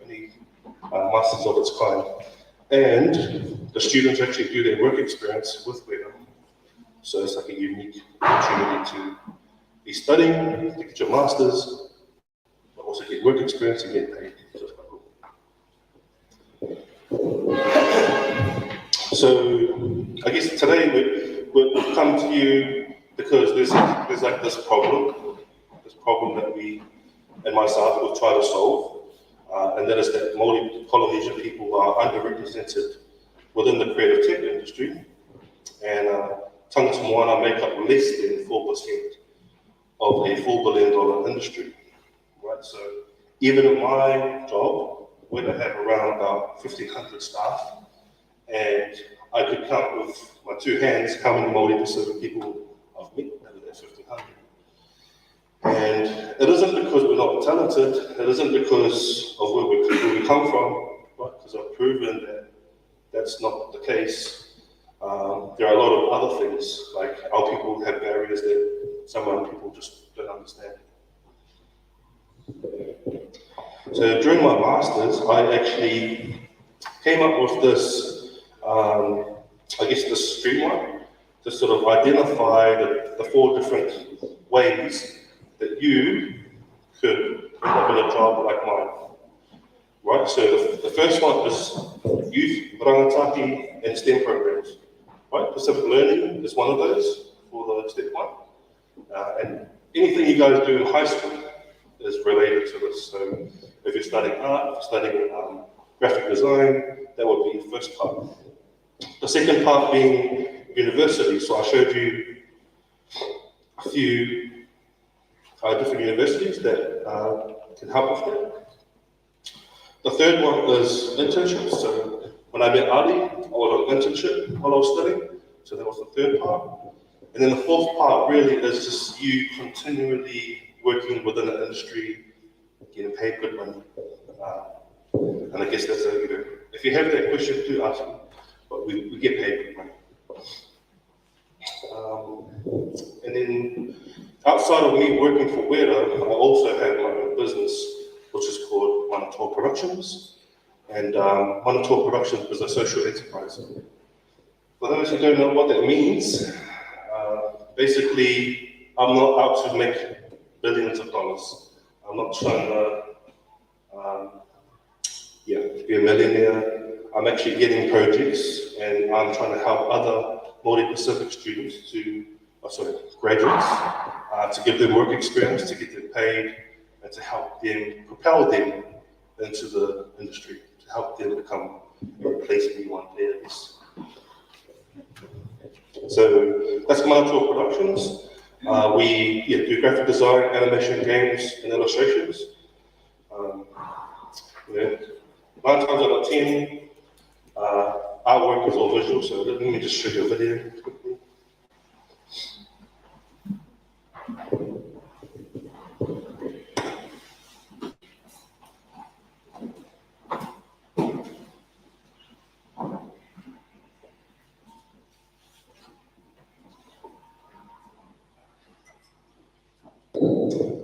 only masters of its kind. And the students actually do their work experience with Weta. So it's like a unique opportunity to be studying, to get your masters, but also get work experience and get paid. So it's quite cool. So I guess today we've come to you because there's like this problem that we and myself will try to solve. And that is that Māori Polynesian people are underrepresented within the creative tech industry, and tangata moana make up less than 4% of a $4 billion industry, right? So even in my job, we have around about 1,500 staff, and I could count with my two hands how many Māori Pacific people I've met out of that 1,500. And it isn't because we're not talented, it isn't because of where we come from, right? Because I've proven that that's not the case. There are a lot of other things, like our people have barriers that some other people just don't understand. So during my masters, I actually came up with this, this streamline to sort of identify the 4 different ways that you could end up in a job like mine, right? So the first one is youth, rangatahi, and STEM programs, right? Pacific Learning is one of those for the step 1. And anything you guys do in high school is related to this. So if you're studying art, studying graphic design, that would be the first part. The second part being university. So I showed you a few different universities that can help with that. The third one is internships. So when I met Ali, I was on internship while I was studying. So that was the third part. And then the fourth part really is just you continually working within the industry, getting paid good money. And I guess that's if you have that question, do ask me. But we get paid good money. And then outside of me working for Weta, I also have my own business, which is called Manatua Productions. And Manatua Productions is a social enterprise. For those who don't know what that means, basically, I'm not out to make billions of dollars. I'm not trying to be a millionaire. I'm actually getting projects, and I'm trying to help other Māori Pacific students graduates, to give them work experience, to get them paid, and to help them, propel them into the industry, to help them become a place B1 players. So that's Mātua Productions. We do graphic design, animation, games, and illustrations. 9 times out of 10, artwork is all visual, so let me just show you a video quickly.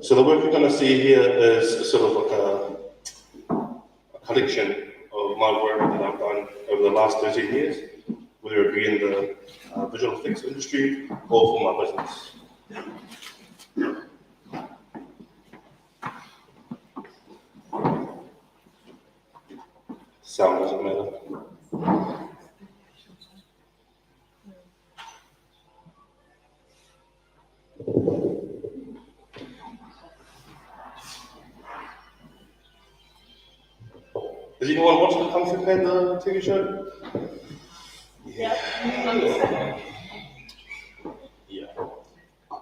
So the work you're going to see here is sort of like a collection of my work that I've done over the last 13 years, whether it be in the visual effects industry or for my business. Sound doesn't matter. Has anyone watched the Kung Fu Panda TV show? Yeah.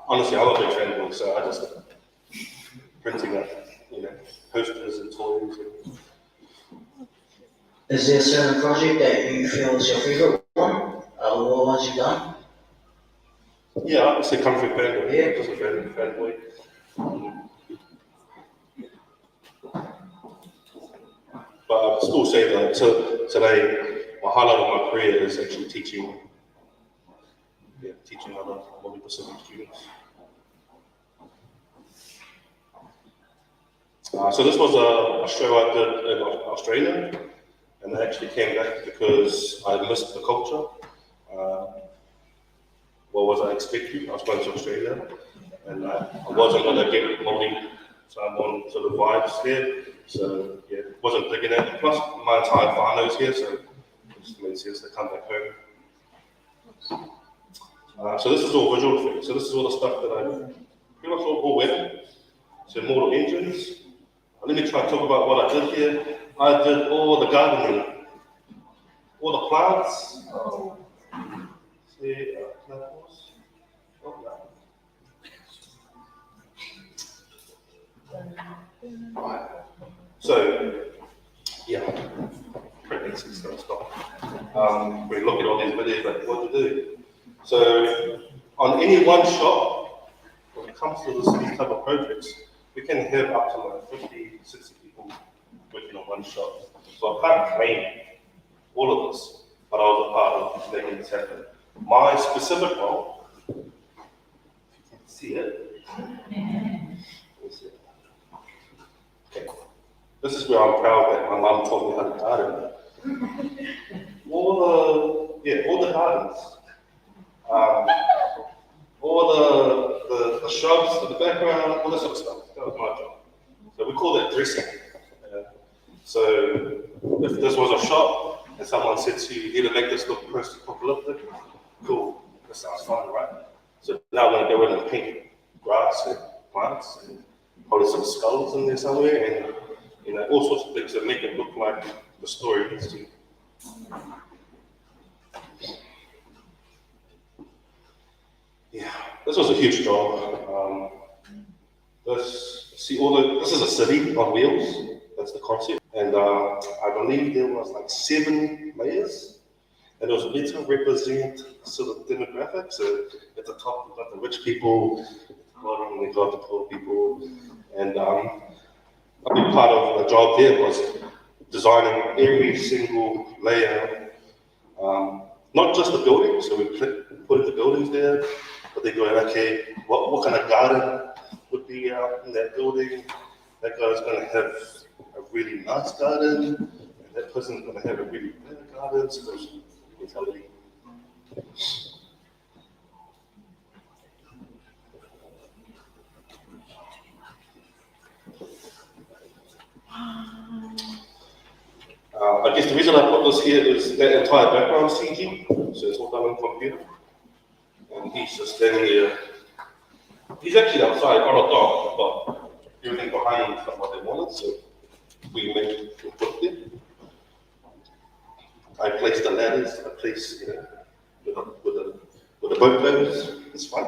Honestly, I'm a big fanboy, so I just printing up, posters and toys. Is there a certain project that you feel is your favorite one? Out of all the ones you've done? Yeah, I would say Kung Fu Panda. Yeah. Just a fanboy. But I would still say that today, my highlight of my career is actually teaching other Māori Pacific students. So this was a show I did in Australia, and I actually came back because I missed the culture. What was I expecting? I was going to Australia, and I wasn't going to get Māori Samoan sort of vibes here, so yeah, wasn't digging it. Plus, my entire whānau's here, so it just made sense to come back home. So this is all visual effects. So this is all the stuff that I pretty much all weather. So model engines. Let me try to talk about what I did here. I did all the gardening, all the plants. See, flowers. Oh, no. Right. So, yeah, pregnancy stuff. We look at all these videos, like what to do. So, on any one shot, when it comes to these type of projects, we can have up to like 50, 60 people working on one shot. So I can't claim all of this, but I was a part of making this happen. My specific role, if you can see it, okay. This is where I'm proud that my mum taught me how to garden. All the gardens, all the shrubs in the background, all that sort of stuff. That was my job. So we call that dressing. So if this was a shop and someone said to you, you need to make this look post-apocalyptic, cool, that sounds fun, right? So now we're going to go in and paint grass and plants and probably some skulls in there somewhere and all sorts of things that make it look like the story needs to. Yeah, this was a huge job. This is a city on wheels. That's the concept. And I believe there was like 7 layers. And it was meant to represent sort of demographics. So at the top, you've got the rich people, at the bottom, you've got the poor people. And a big part of the job there was designing every single layer, not just the building. So we put the buildings there, but they go, okay, what kind of garden would be out in that building? That guy's going to have a really nice garden, and that person's going to have a really bad garden, so there's mentality. I guess the reason I put this here is that entire background CG, so it's all done on computer. And he's just standing there. He's actually outside on a dog, but everything behind what they wanted, so we put there. I placed the ladders, I placed, with the boat boats. It's fun.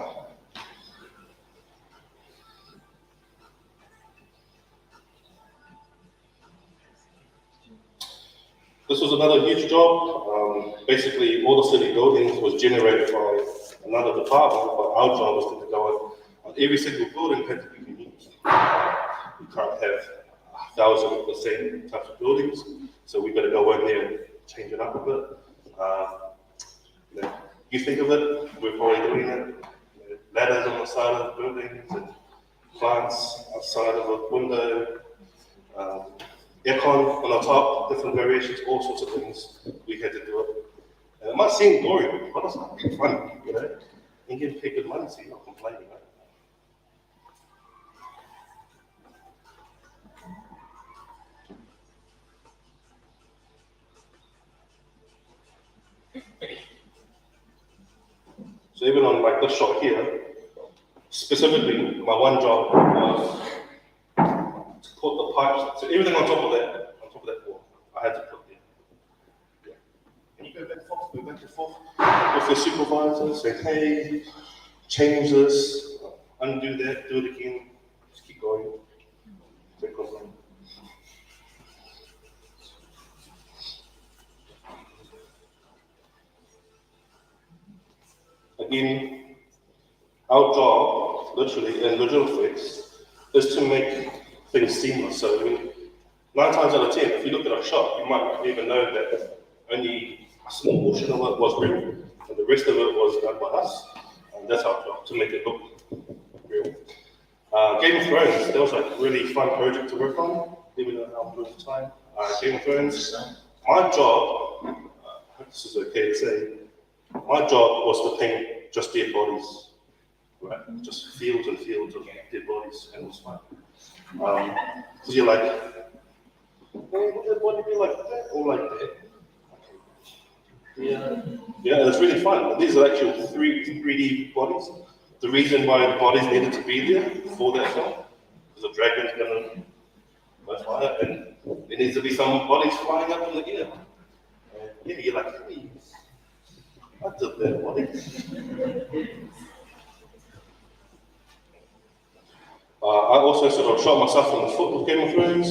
This was another huge job. Basically, all the city buildings was generated by another department, but our job was to go on every single building had to be unique. We can't have 1,000 of the same types of buildings, so we got to go in there and change it up a bit. You think of it, we're probably doing it. Ladders on the side of the buildings and plants outside of a window. Aircon on the top, different variations, all sorts of things. We had to do it. And it might seem boring, but it's not big fun, And getting paid good money, so you're not complaining, right? So even on like this shot here, specifically, my one job was to put the pipes, so everything on top of that wall, I had to put there. Yeah. And you go back and forth with the supervisor, say, hey, change this, undo that, do it again, just keep going. Don't complain. Again, our job, literally in visual effects, is to make things seamless. So, 9 times out of 10, if you look at our shot, you might not even know that only a small portion of it was real, and the rest of it was done by us. And that's our job, to make it look real. Game of Thrones, that was a really fun project to work on, even though I'm doing the time. Game of Thrones, my job, I hope this is okay to say, my job was to paint just dead bodies, right? Just fields and fields of dead bodies, and it was fun. Because you're like, would that body be like that or like that? Yeah, it's really fun. These are actual 3D bodies. The reason why the bodies needed to be there for that film is the dragon's gonna fire, and there needs to be some bodies flying up in the air. And yeah, you're like, hey, I did that body. I also sort of shot myself in the foot with Game of Thrones.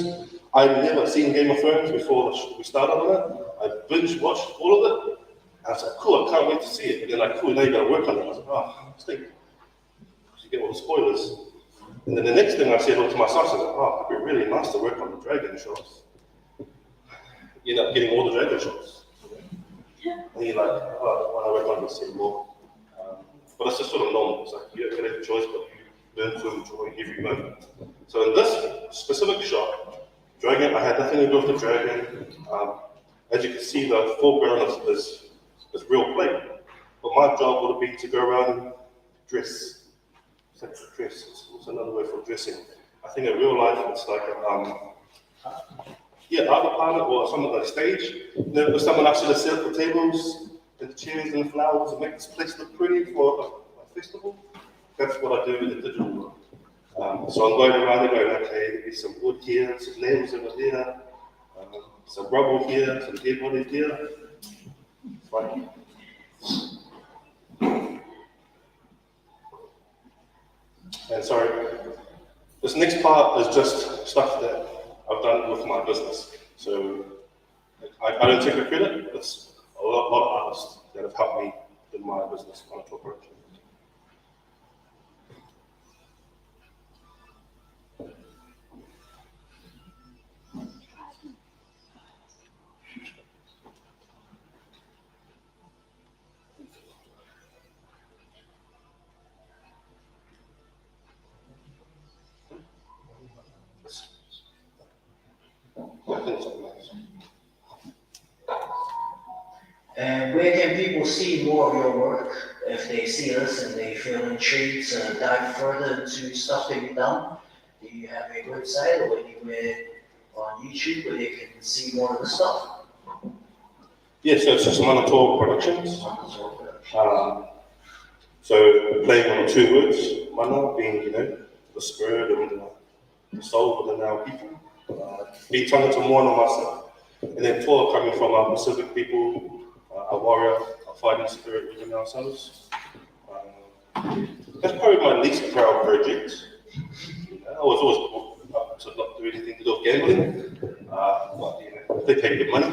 I'd never seen Game of Thrones before we started on it. I binge watched all of it. And I was like, cool, I can't wait to see it. And they're like, cool, now you gotta work on it. I was like, oh, stink. You get all the spoilers. And then the next thing I said to myself, I was like, oh, it'd be really nice to work on the dragon shots. You end up getting all the dragon shots. And you're like, oh, I want to work on this anymore. But it's just sort of normal. It's like, you don't really have a choice, but you learn to enjoy every moment. So in this specific shot, dragon, I had nothing to do with the dragon. As you can see, the foreground is real plate. But my job would have been to go around and dress. Dress, it's another word for dressing. I think in real life, it's like art department or some of the stage. There's someone actually set up the tables and the chairs and the flowers and make this place look pretty for a festival. That's what I do in the digital world. So I'm going around and going, okay, there's some wood here, some nails over there, some rubble here, some dead bodies here. Fine. And sorry, this next part is just stuff that I've done with my business. So I don't take the credit, it's a lot of artists that have helped me in my business on a corporation. And where can people see more of your work if they see us and they feel intrigued to dive further into stuff that you've done? Do you have a website or anywhere on YouTube where they can see more of the stuff? Yes, so it's just Māori Productions. So playing on 2 words, mana being, the spirit and the soul within our people. Be tangata moana myself. And then toa coming from our Pacific people, our warrior, our fighting spirit within ourselves. That's probably my least proud project. I was always up to not do anything to do with gambling, but they pay good money.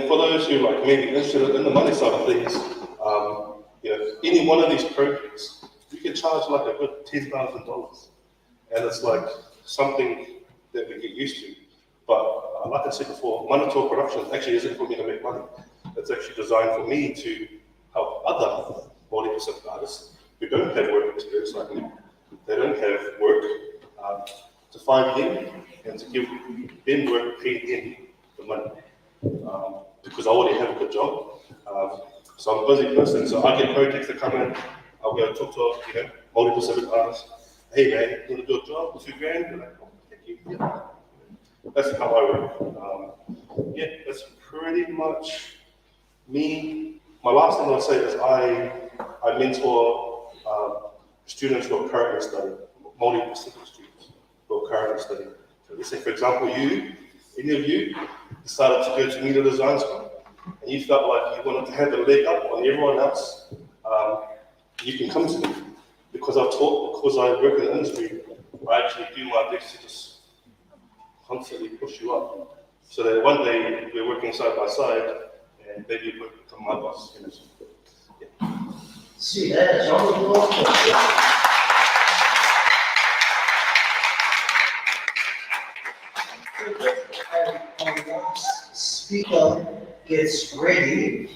For those who may be interested in the money side of things, any one of these projects, you can charge a good $10,000, and it's something that we get used to. But like I said before, Manatua production actually isn't for me to make money. It's actually designed for me to help other Māori Pacific artists who don't have work experience like me. They don't have work to find them and to give them work, pay them the money. Because I already have a good job. So I'm a busy person, so I get projects that come in, I'll go talk to Māori Pacific artists. Hey man, you want to do a job for $2,000? They're like, oh, thank you. Yeah. That's how I work. That's pretty much me. My last thing I'll say is I mentor students who are currently studying, Māori Pacific students who are currently studying. So let's say, for example, any of you decided to go to media design school, and you felt like you wanted to have a leg up on everyone else, you can come to me. Because because I work in the industry, I actually do my best to just constantly push you up. So that one day we're working side by side, and maybe you could become my boss. See, that's wonderful. And once speaker gets ready,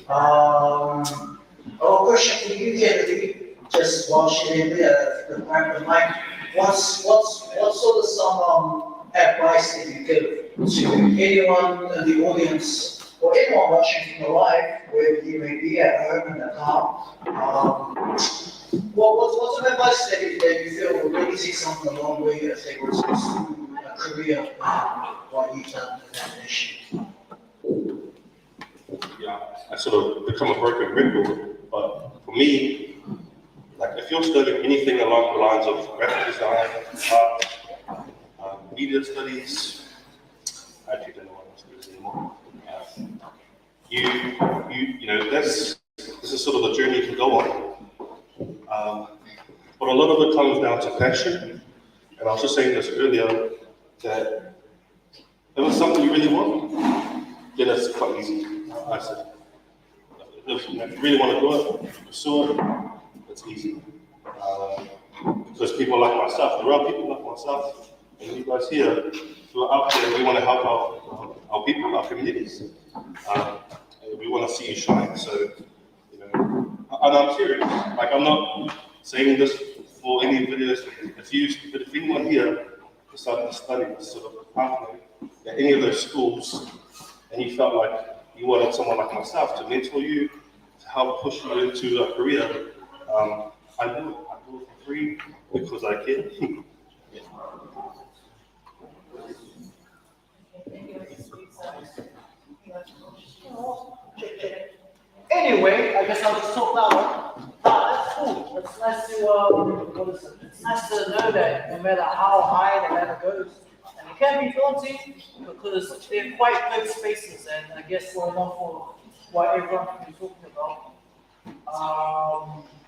question for you, Kennedy, just while she's in there, the mic. What sort of some advice did you give to anyone in the audience or anyone watching from the live, wherever you may be at home in the car? What's some advice that you feel will really take someone a long way as they were to pursue a career while you've done the nation? I sort of become a broken record, but for me, if you're studying anything along the lines of graphic design, art, media studies, I actually don't know what else it is anymore. This is sort of the journey you can go on. But a lot of it comes down to passion. And I was just saying this earlier, that if it's something you really want, then it's quite easy. I said, if you really want to do it, pursue it, it's easy. Because people like myself, there are people like myself, and you guys here who are out there, we want to help our people, our communities. And we want to see you shine. So, and I'm serious. I'm not saying this for any videos. If anyone here decided to study this sort of pathway at any of those schools, and you felt like you wanted someone like myself to mentor you, to help push you into a career, I do it. I do it for free because I can. Anyway, I guess I'll just talk louder. That's cool. It's nice to It's nice to know that no matter how high the ladder goes, and it can be daunting because they're quite big spaces, and I guess for enough for what everyone can be talking about.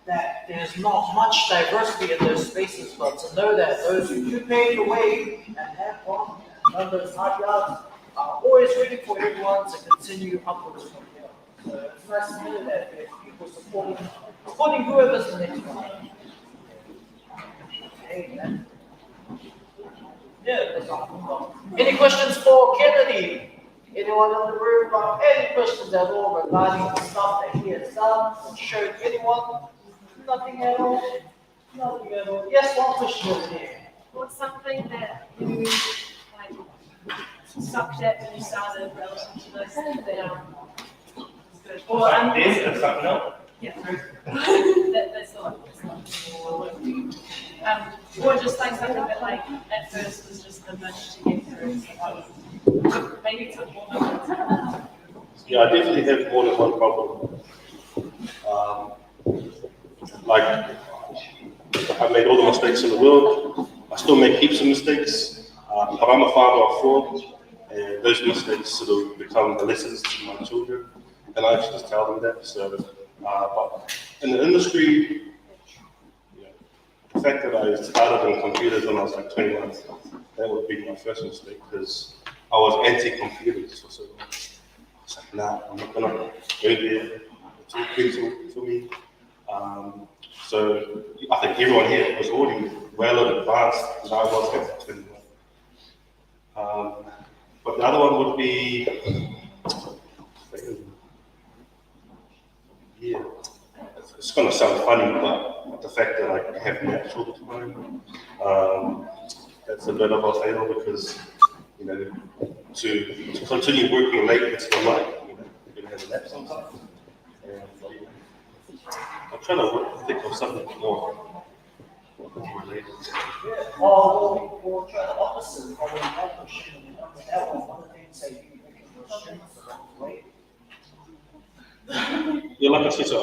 That there's not much diversity in those spaces, but to know that those who do pave the way and have fun and run those hard yards are always ready for everyone to continue upwards from here. So it's nice to know that there's people supporting whoever's the next one. Amen. Yeah, that's all. Any questions for Kennedy? Anyone in the room got any questions at all regarding the stuff that he has done or showed anyone? Nothing at all? Nothing at all. Yes, one question over there. What's something that you sucked at when you started relative to this? Or this or something else? Yeah. That's not. Or just something that at first was just a bitch to get through. So maybe it took more than one. Yeah, I definitely have more than one problem. I made all the mistakes in the world. I still make heaps of mistakes, but I'm a father of 4, and those mistakes sort of become the lessons to my children, and I actually just tell them that. So, but in the industry, the fact that I started in computers when I was like 21, that would be my first mistake, because I was anti-computers for so long. I was like, nah, I'm not gonna go there. It's too crucial for me. So I think everyone here was already well advanced than I was at 21. But the other one would be, yeah, it's going to sound funny, but the fact that I have naps all the time, that's a bit of a fail, because, you know, to continue working late into the night, you know, you're going to have a nap sometimes. And, I'm trying to think of something more related. Or try the opposite, or that one of the things that you make your strengths, right? Yeah, like I said, so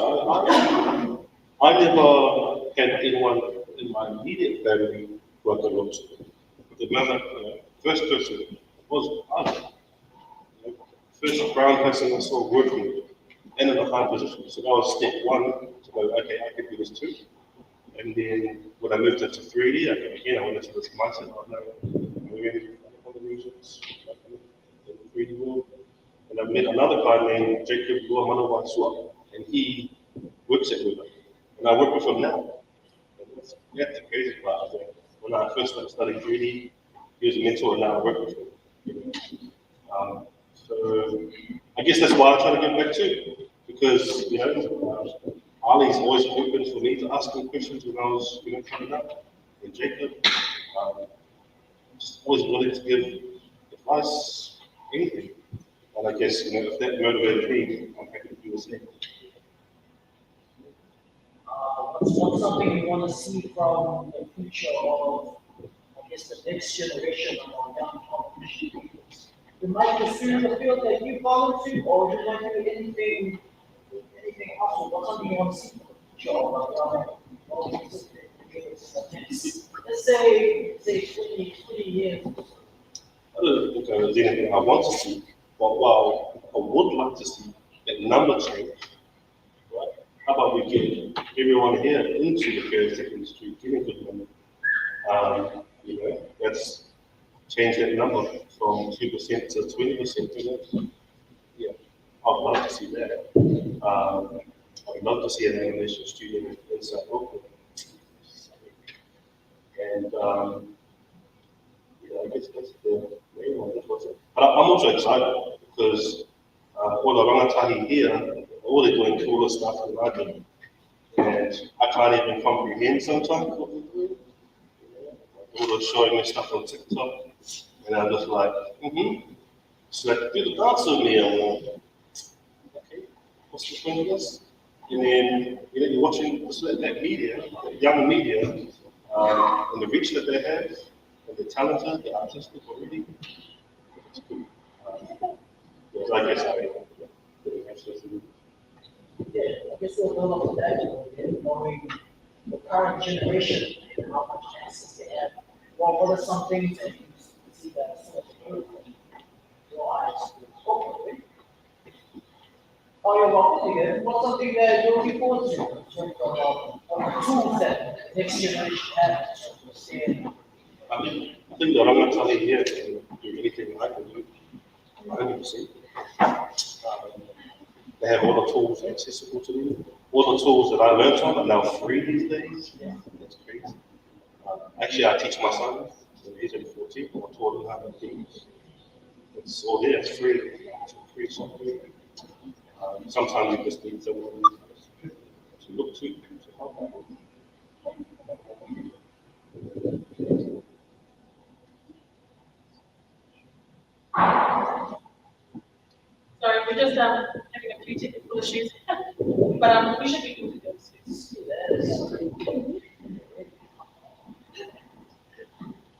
I never had anyone in my immediate family who I could look to. The mother, first person was us. First brown person I saw working and in a high position. So that was step 1 to go, okay, I can do this too. And then when I moved into 3D, I went into this mindset, no, I'm really on the regions, in the 3D world. And I met another guy named Jacob Luamanawaisua, and he works at Uber. And I work with him now. And that's the crazy part of it. When I first started studying 3D, he was a mentor, and now I work with him. So I guess that's why I try to give back too, because Ali's always open for me to ask him questions when I was coming up, and Jacob just always willing to give advice, anything. And I guess if that motivated me, I'm happy to do the same. What's something you want to see from the future of, I guess, the next generation of young politicians? You might pursue the field that you volunteer, or you might do anything else. What's something you want to see from the future of let's say 20 years? I don't think there's anything I want to see, but while I would like to see that number change, right? How about we get everyone here into the fair tech industry, getting good money? Let's change that number from 2% to 20%. Yeah, I'd love to see that. I'd love to see an animation studio in South Auckland. And I guess that's the main one. But I'm also excited because all the rangatahi here, all they're doing cooler stuff than I do. And I can't even comprehend sometimes what they're doing. All they're showing me stuff on TikTok, and I'm just like, so like, do the dance with me. I'm like, okay, what's the point of this? And then you're watching that media, that young media, and the reach that they have, and the talented, the artistic already. It's cool. I guess I guess we'll build up to that, knowing the current generation and how much access they have. What are some things that you see that so much improvement in your eyes? Oh, you're welcome again. What's something that you're looking forward to in terms of tools that the next generation has to understand? I think the rangatahi here can do anything I can do. 100%. They have all the tools accessible to them. All the tools that I learned on are now free these days. Yeah, that's crazy. Actually, I teach my son at the age of 14. I taught him how to do it. It's all there. It's free. It's free software. Sometimes you just need someone to look to help out. Sorry, we're just having a few technical issues, but we should be good to go soon.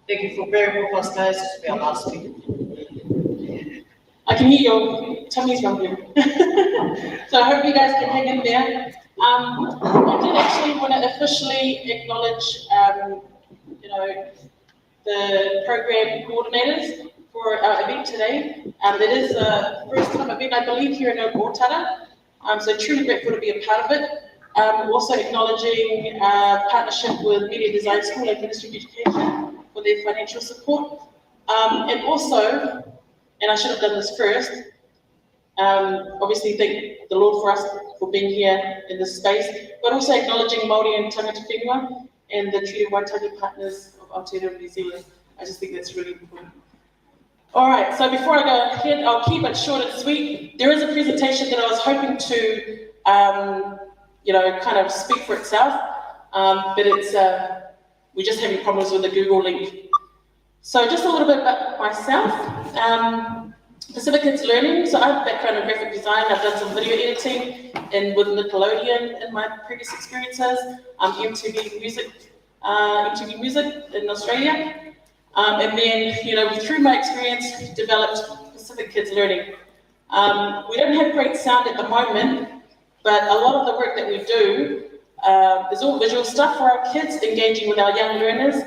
Thank you for bearing with us, guys. This will be our last speaker. I can hear your tummies rumbling. So I hope you guys can hang in there. I did actually want to officially acknowledge, the program coordinators for our event today. It is a first time event, I believe, here in Ōtara. So truly grateful to be a part of it. Also acknowledging partnership with Media Design School and Ministry of Education for their financial support. And also, and I should have done this first, obviously thank the Lord for us for being here in this space, but also acknowledging Māori and Pasifika and the Treaty Waitangi partners of Aotearoa, New Zealand. I just think that's really important. All right, so before I go ahead, I'll keep it short and sweet. There is a presentation that I was hoping to, kind of speak for itself, but it's, we're just having problems with the Google link. So just a little bit about myself. Pacific Kids Learning, so I have a background in graphic design. I've done some video editing and with Nickelodeon in my previous experiences, MTV Music in Australia. And then, through my experience, developed Pacific Kids Learning. We don't have great sound at the moment, but a lot of the work that we do is all visual stuff for our kids, engaging with our young learners,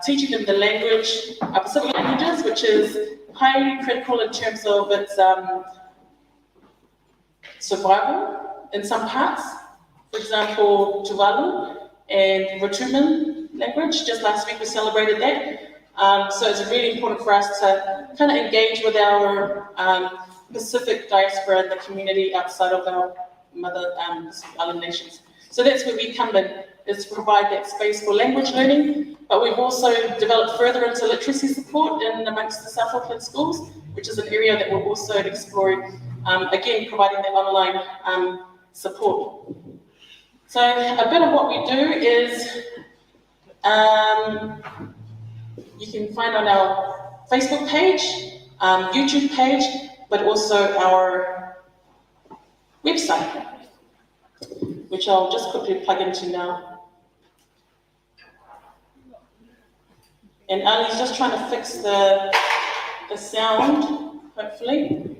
teaching them the language, Pacific languages, which is highly critical in terms of its survival in some parts. For example, Tuvalu and Rotuman language. Just last week we celebrated that. So it's really important for us to kind of engage with our Pacific diaspora and the community outside of our mother island nations. So that's where we come in, is to provide that space for language learning, but we've also developed further into literacy support in amongst the South Auckland schools, which is an area that we're also exploring, again, providing that online support. So a bit of what we do is, you can find on our Facebook page, YouTube page, but also our website, which I'll just quickly plug into now. And Ali's just trying to fix the sound, hopefully.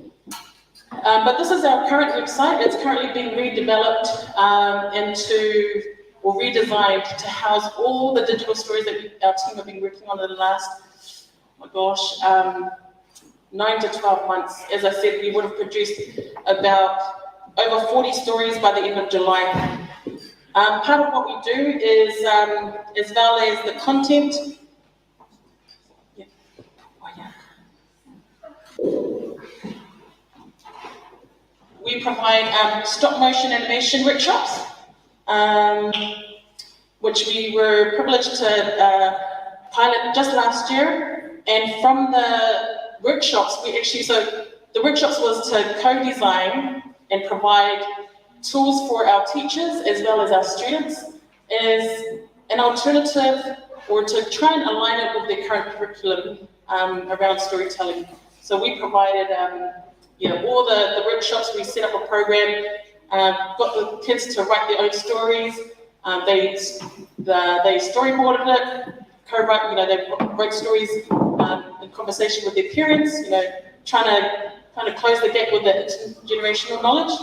But this is our current website. It's currently being redeveloped or redesigned to house all the digital stories that our team have been working on in the last, 9 to 12 months. As I said, we would have produced about over 40 stories by the end of July. Part of what we do is, as well as the content, we provide stop motion animation workshops, which we were privileged to pilot just last year. And from the workshops, the workshops was to co-design and provide tools for our teachers as well as our students as an alternative, or to try and align it with their current curriculum around storytelling. So we provided all the workshops. We set up a program, got the kids to write their own stories. They storyboarded it, co-write, they wrote stories in conversation with their parents, trying to kind of close the gap with the intergenerational knowledge.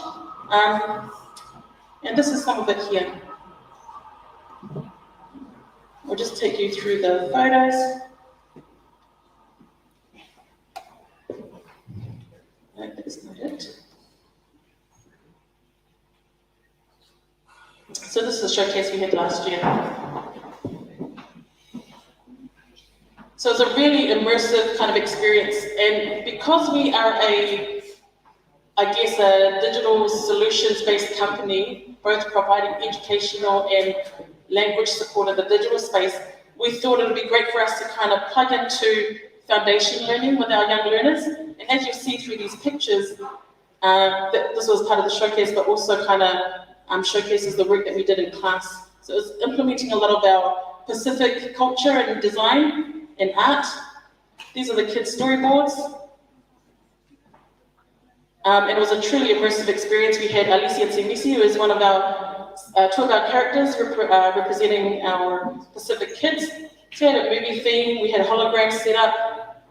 And this is some of it here. I'll just take you through the photos. No, that's not it. So this is a showcase we had last year. So it's a really immersive kind of experience, and because we are a digital solutions-based company, both providing educational and language support in the digital space, we thought it would be great for us to kind of plug into foundation learning with our young learners. And as you see through these pictures, this was part of the showcase, but also kind of showcases the work that we did in class. So it's implementing a lot of our Pacific culture and design and art. These are the kids' storyboards. And it was a truly immersive experience. We had Alicia Tsemisi, who is one of our, two of our characters representing our Pacific kids. So we had a movie theme, we had holograms set up,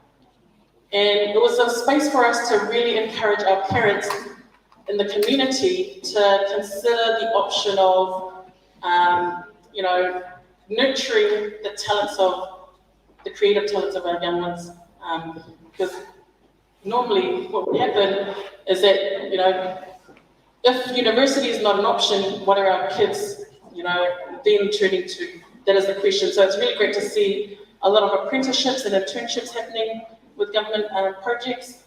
and it was a space for us to really encourage our parents in the community to consider the option of, nurturing the talents of, the creative talents of our young ones. Because normally what would happen is that, if university is not an option, what are our kids, then turning to? That is the question. So it's really great to see a lot of apprenticeships and internships happening with government projects.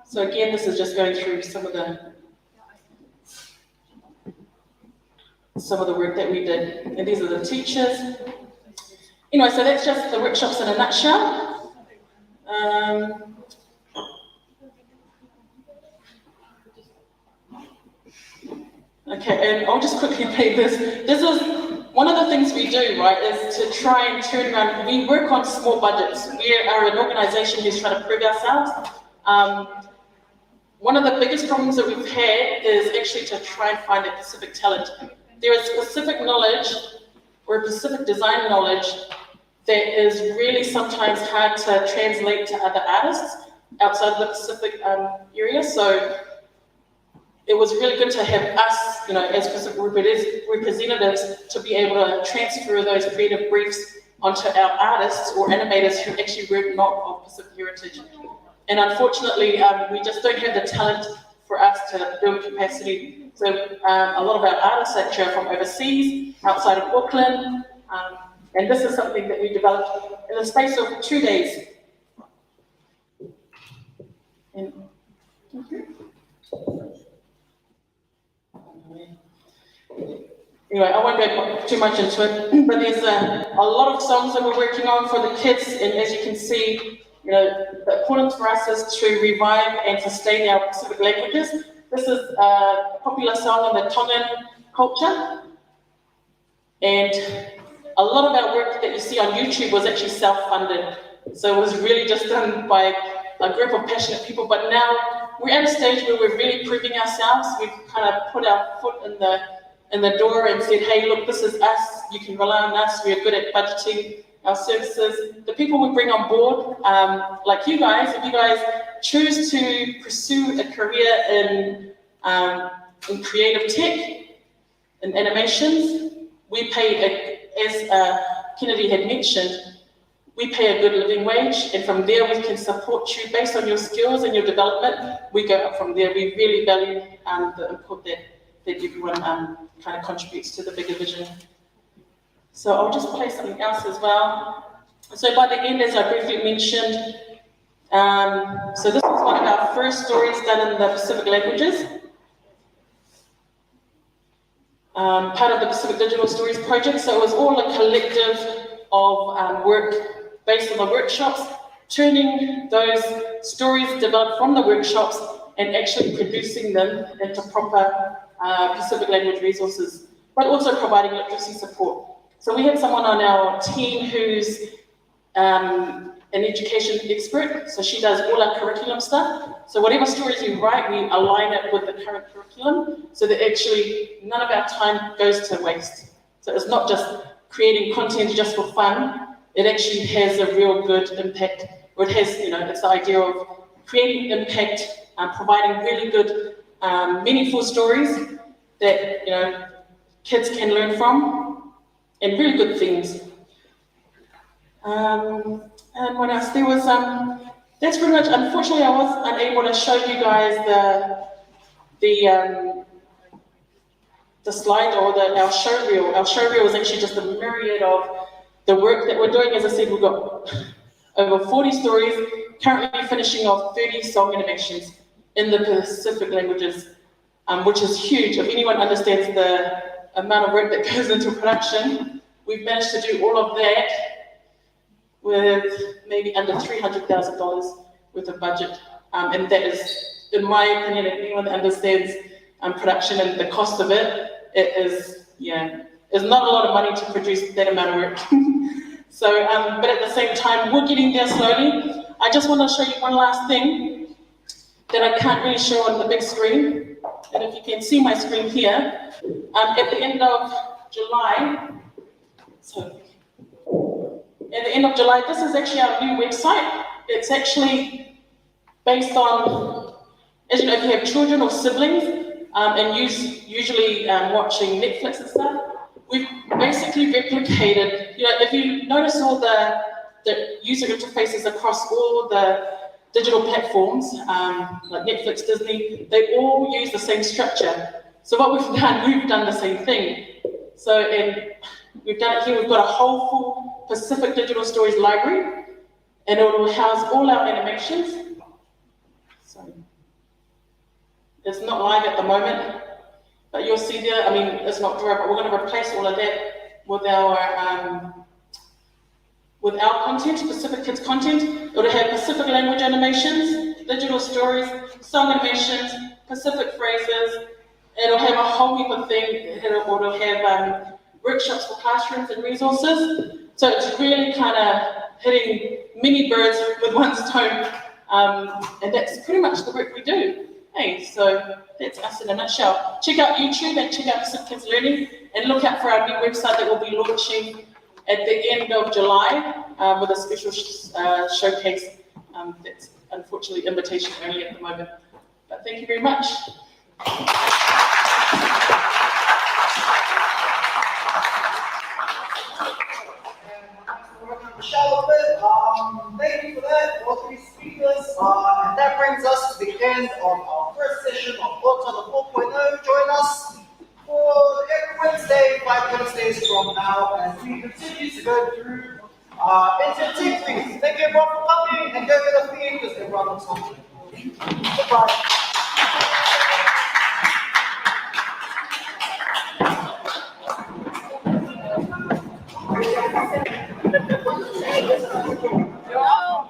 So again, this is just going through some of the work that we did. And these are the teachers. Anyway, so that's just the workshops in a nutshell. Okay, and I'll just quickly play this. This is one of the things we do, right, is to try and turn around. We work on small budgets. We are an organization who's trying to prove ourselves. One of the biggest problems that we've had is actually to try and find a specific talent. There is specific knowledge or specific design knowledge that is really sometimes hard to translate to other artists outside of the Pacific area. So it was really good to have us, as Pacific representatives, to be able to transfer those creative briefs onto our artists or animators who actually were not of Pacific heritage. And unfortunately, we just don't have the talent for us to build capacity. So a lot of our artists actually are from overseas, outside of Auckland, and this is something that we developed in the space of 2 days. And, Anyway, I won't go too much into it, but there's a lot of songs that we're working on for the kids, and as you can see, the importance for us is to revive and sustain our Pacific languages. This is a popular song in the Tongan culture, and a lot of our work that you see on YouTube was actually self-funded, so it was really just done by a group of passionate people, but now we're at a stage where we're really proving ourselves. We've kind of put our foot in the door and said, hey, look, this is us, you can rely on us, we're good at budgeting our services. The people we bring on board, like you guys, if you guys choose to pursue a career in creative tech, in animations, we pay, as Kennedy had mentioned, we pay a good living wage, and from there we can support you based on your skills and your development. We go up from there. We really value the input that everyone kind of contributes to the bigger vision. So I'll just play something else as well. So by the end, as I briefly mentioned, so this was one of our first stories done in the Pacific languages. Part of the Pacific Digital Stories project, so it was all a collective of work based on the workshops, turning those stories developed from the workshops and actually producing them into proper Pacific language resources, but also providing literacy support. So we have someone on our team who's an education expert, so she does all our curriculum stuff. So whatever stories we write, we align it with the current curriculum, so that actually none of our time goes to waste. So it's not just creating content just for fun, it actually has a real good impact, or it has, it's the idea of creating impact, providing really good, meaningful stories that, kids can learn from, and really good things. And what else? There was, that's pretty much, unfortunately I was unable to show you guys the slide or our show reel. Our show reel is actually just a myriad of the work that we're doing. As I said, we've got over 40 stories, currently finishing off 30 song animations in the Pacific languages, which is huge. If anyone understands the amount of work that goes into production, we've managed to do all of that with maybe under $300,000 worth of budget. And that is, in my opinion, if anyone that understands production and the cost of it, it is, there's not a lot of money to produce that amount of work. So, but at the same time, we're getting there slowly. I just want to show you one last thing that I can't really show on the big screen. And if you can see my screen here, at the end of July, this is actually our new website. It's actually based on, as you know, if you have children or siblings, and usually watching Netflix and stuff, we've basically replicated, if you notice all the user interfaces across all the digital platforms, like Netflix, Disney, they all use the same structure. So what we've done the same thing. So we've done it here, we've got a whole full Pacific Digital Stories library, and it will house all our animations. So it's not live at the moment, but you'll see there, it's not dry, but we're going to replace all of that with our content, Pacific Kids content. It'll have Pacific language animations, digital stories, song animations, Pacific phrases. It'll have a whole heap of things. It'll have workshops for classrooms and resources. So it's really kind of hitting many birds with one stone. And that's pretty much the work we do. Hey, so that's us in a nutshell. Check out YouTube and check out Pacific Kids Learning, and look out for our new website that will be launching at the end of July with a special showcase. That's unfortunately invitation only at the moment. But thank you very much. Michelle, thank you for that, all three speakers. And that brings us to the end of our first session of Ōtara 4.0. Join us for every Wednesday, 5 Wednesdays from now, as we continue to go through interactive things. Thank you everyone for coming, and go get a feed because everyone looks hungry. Goodbye. No.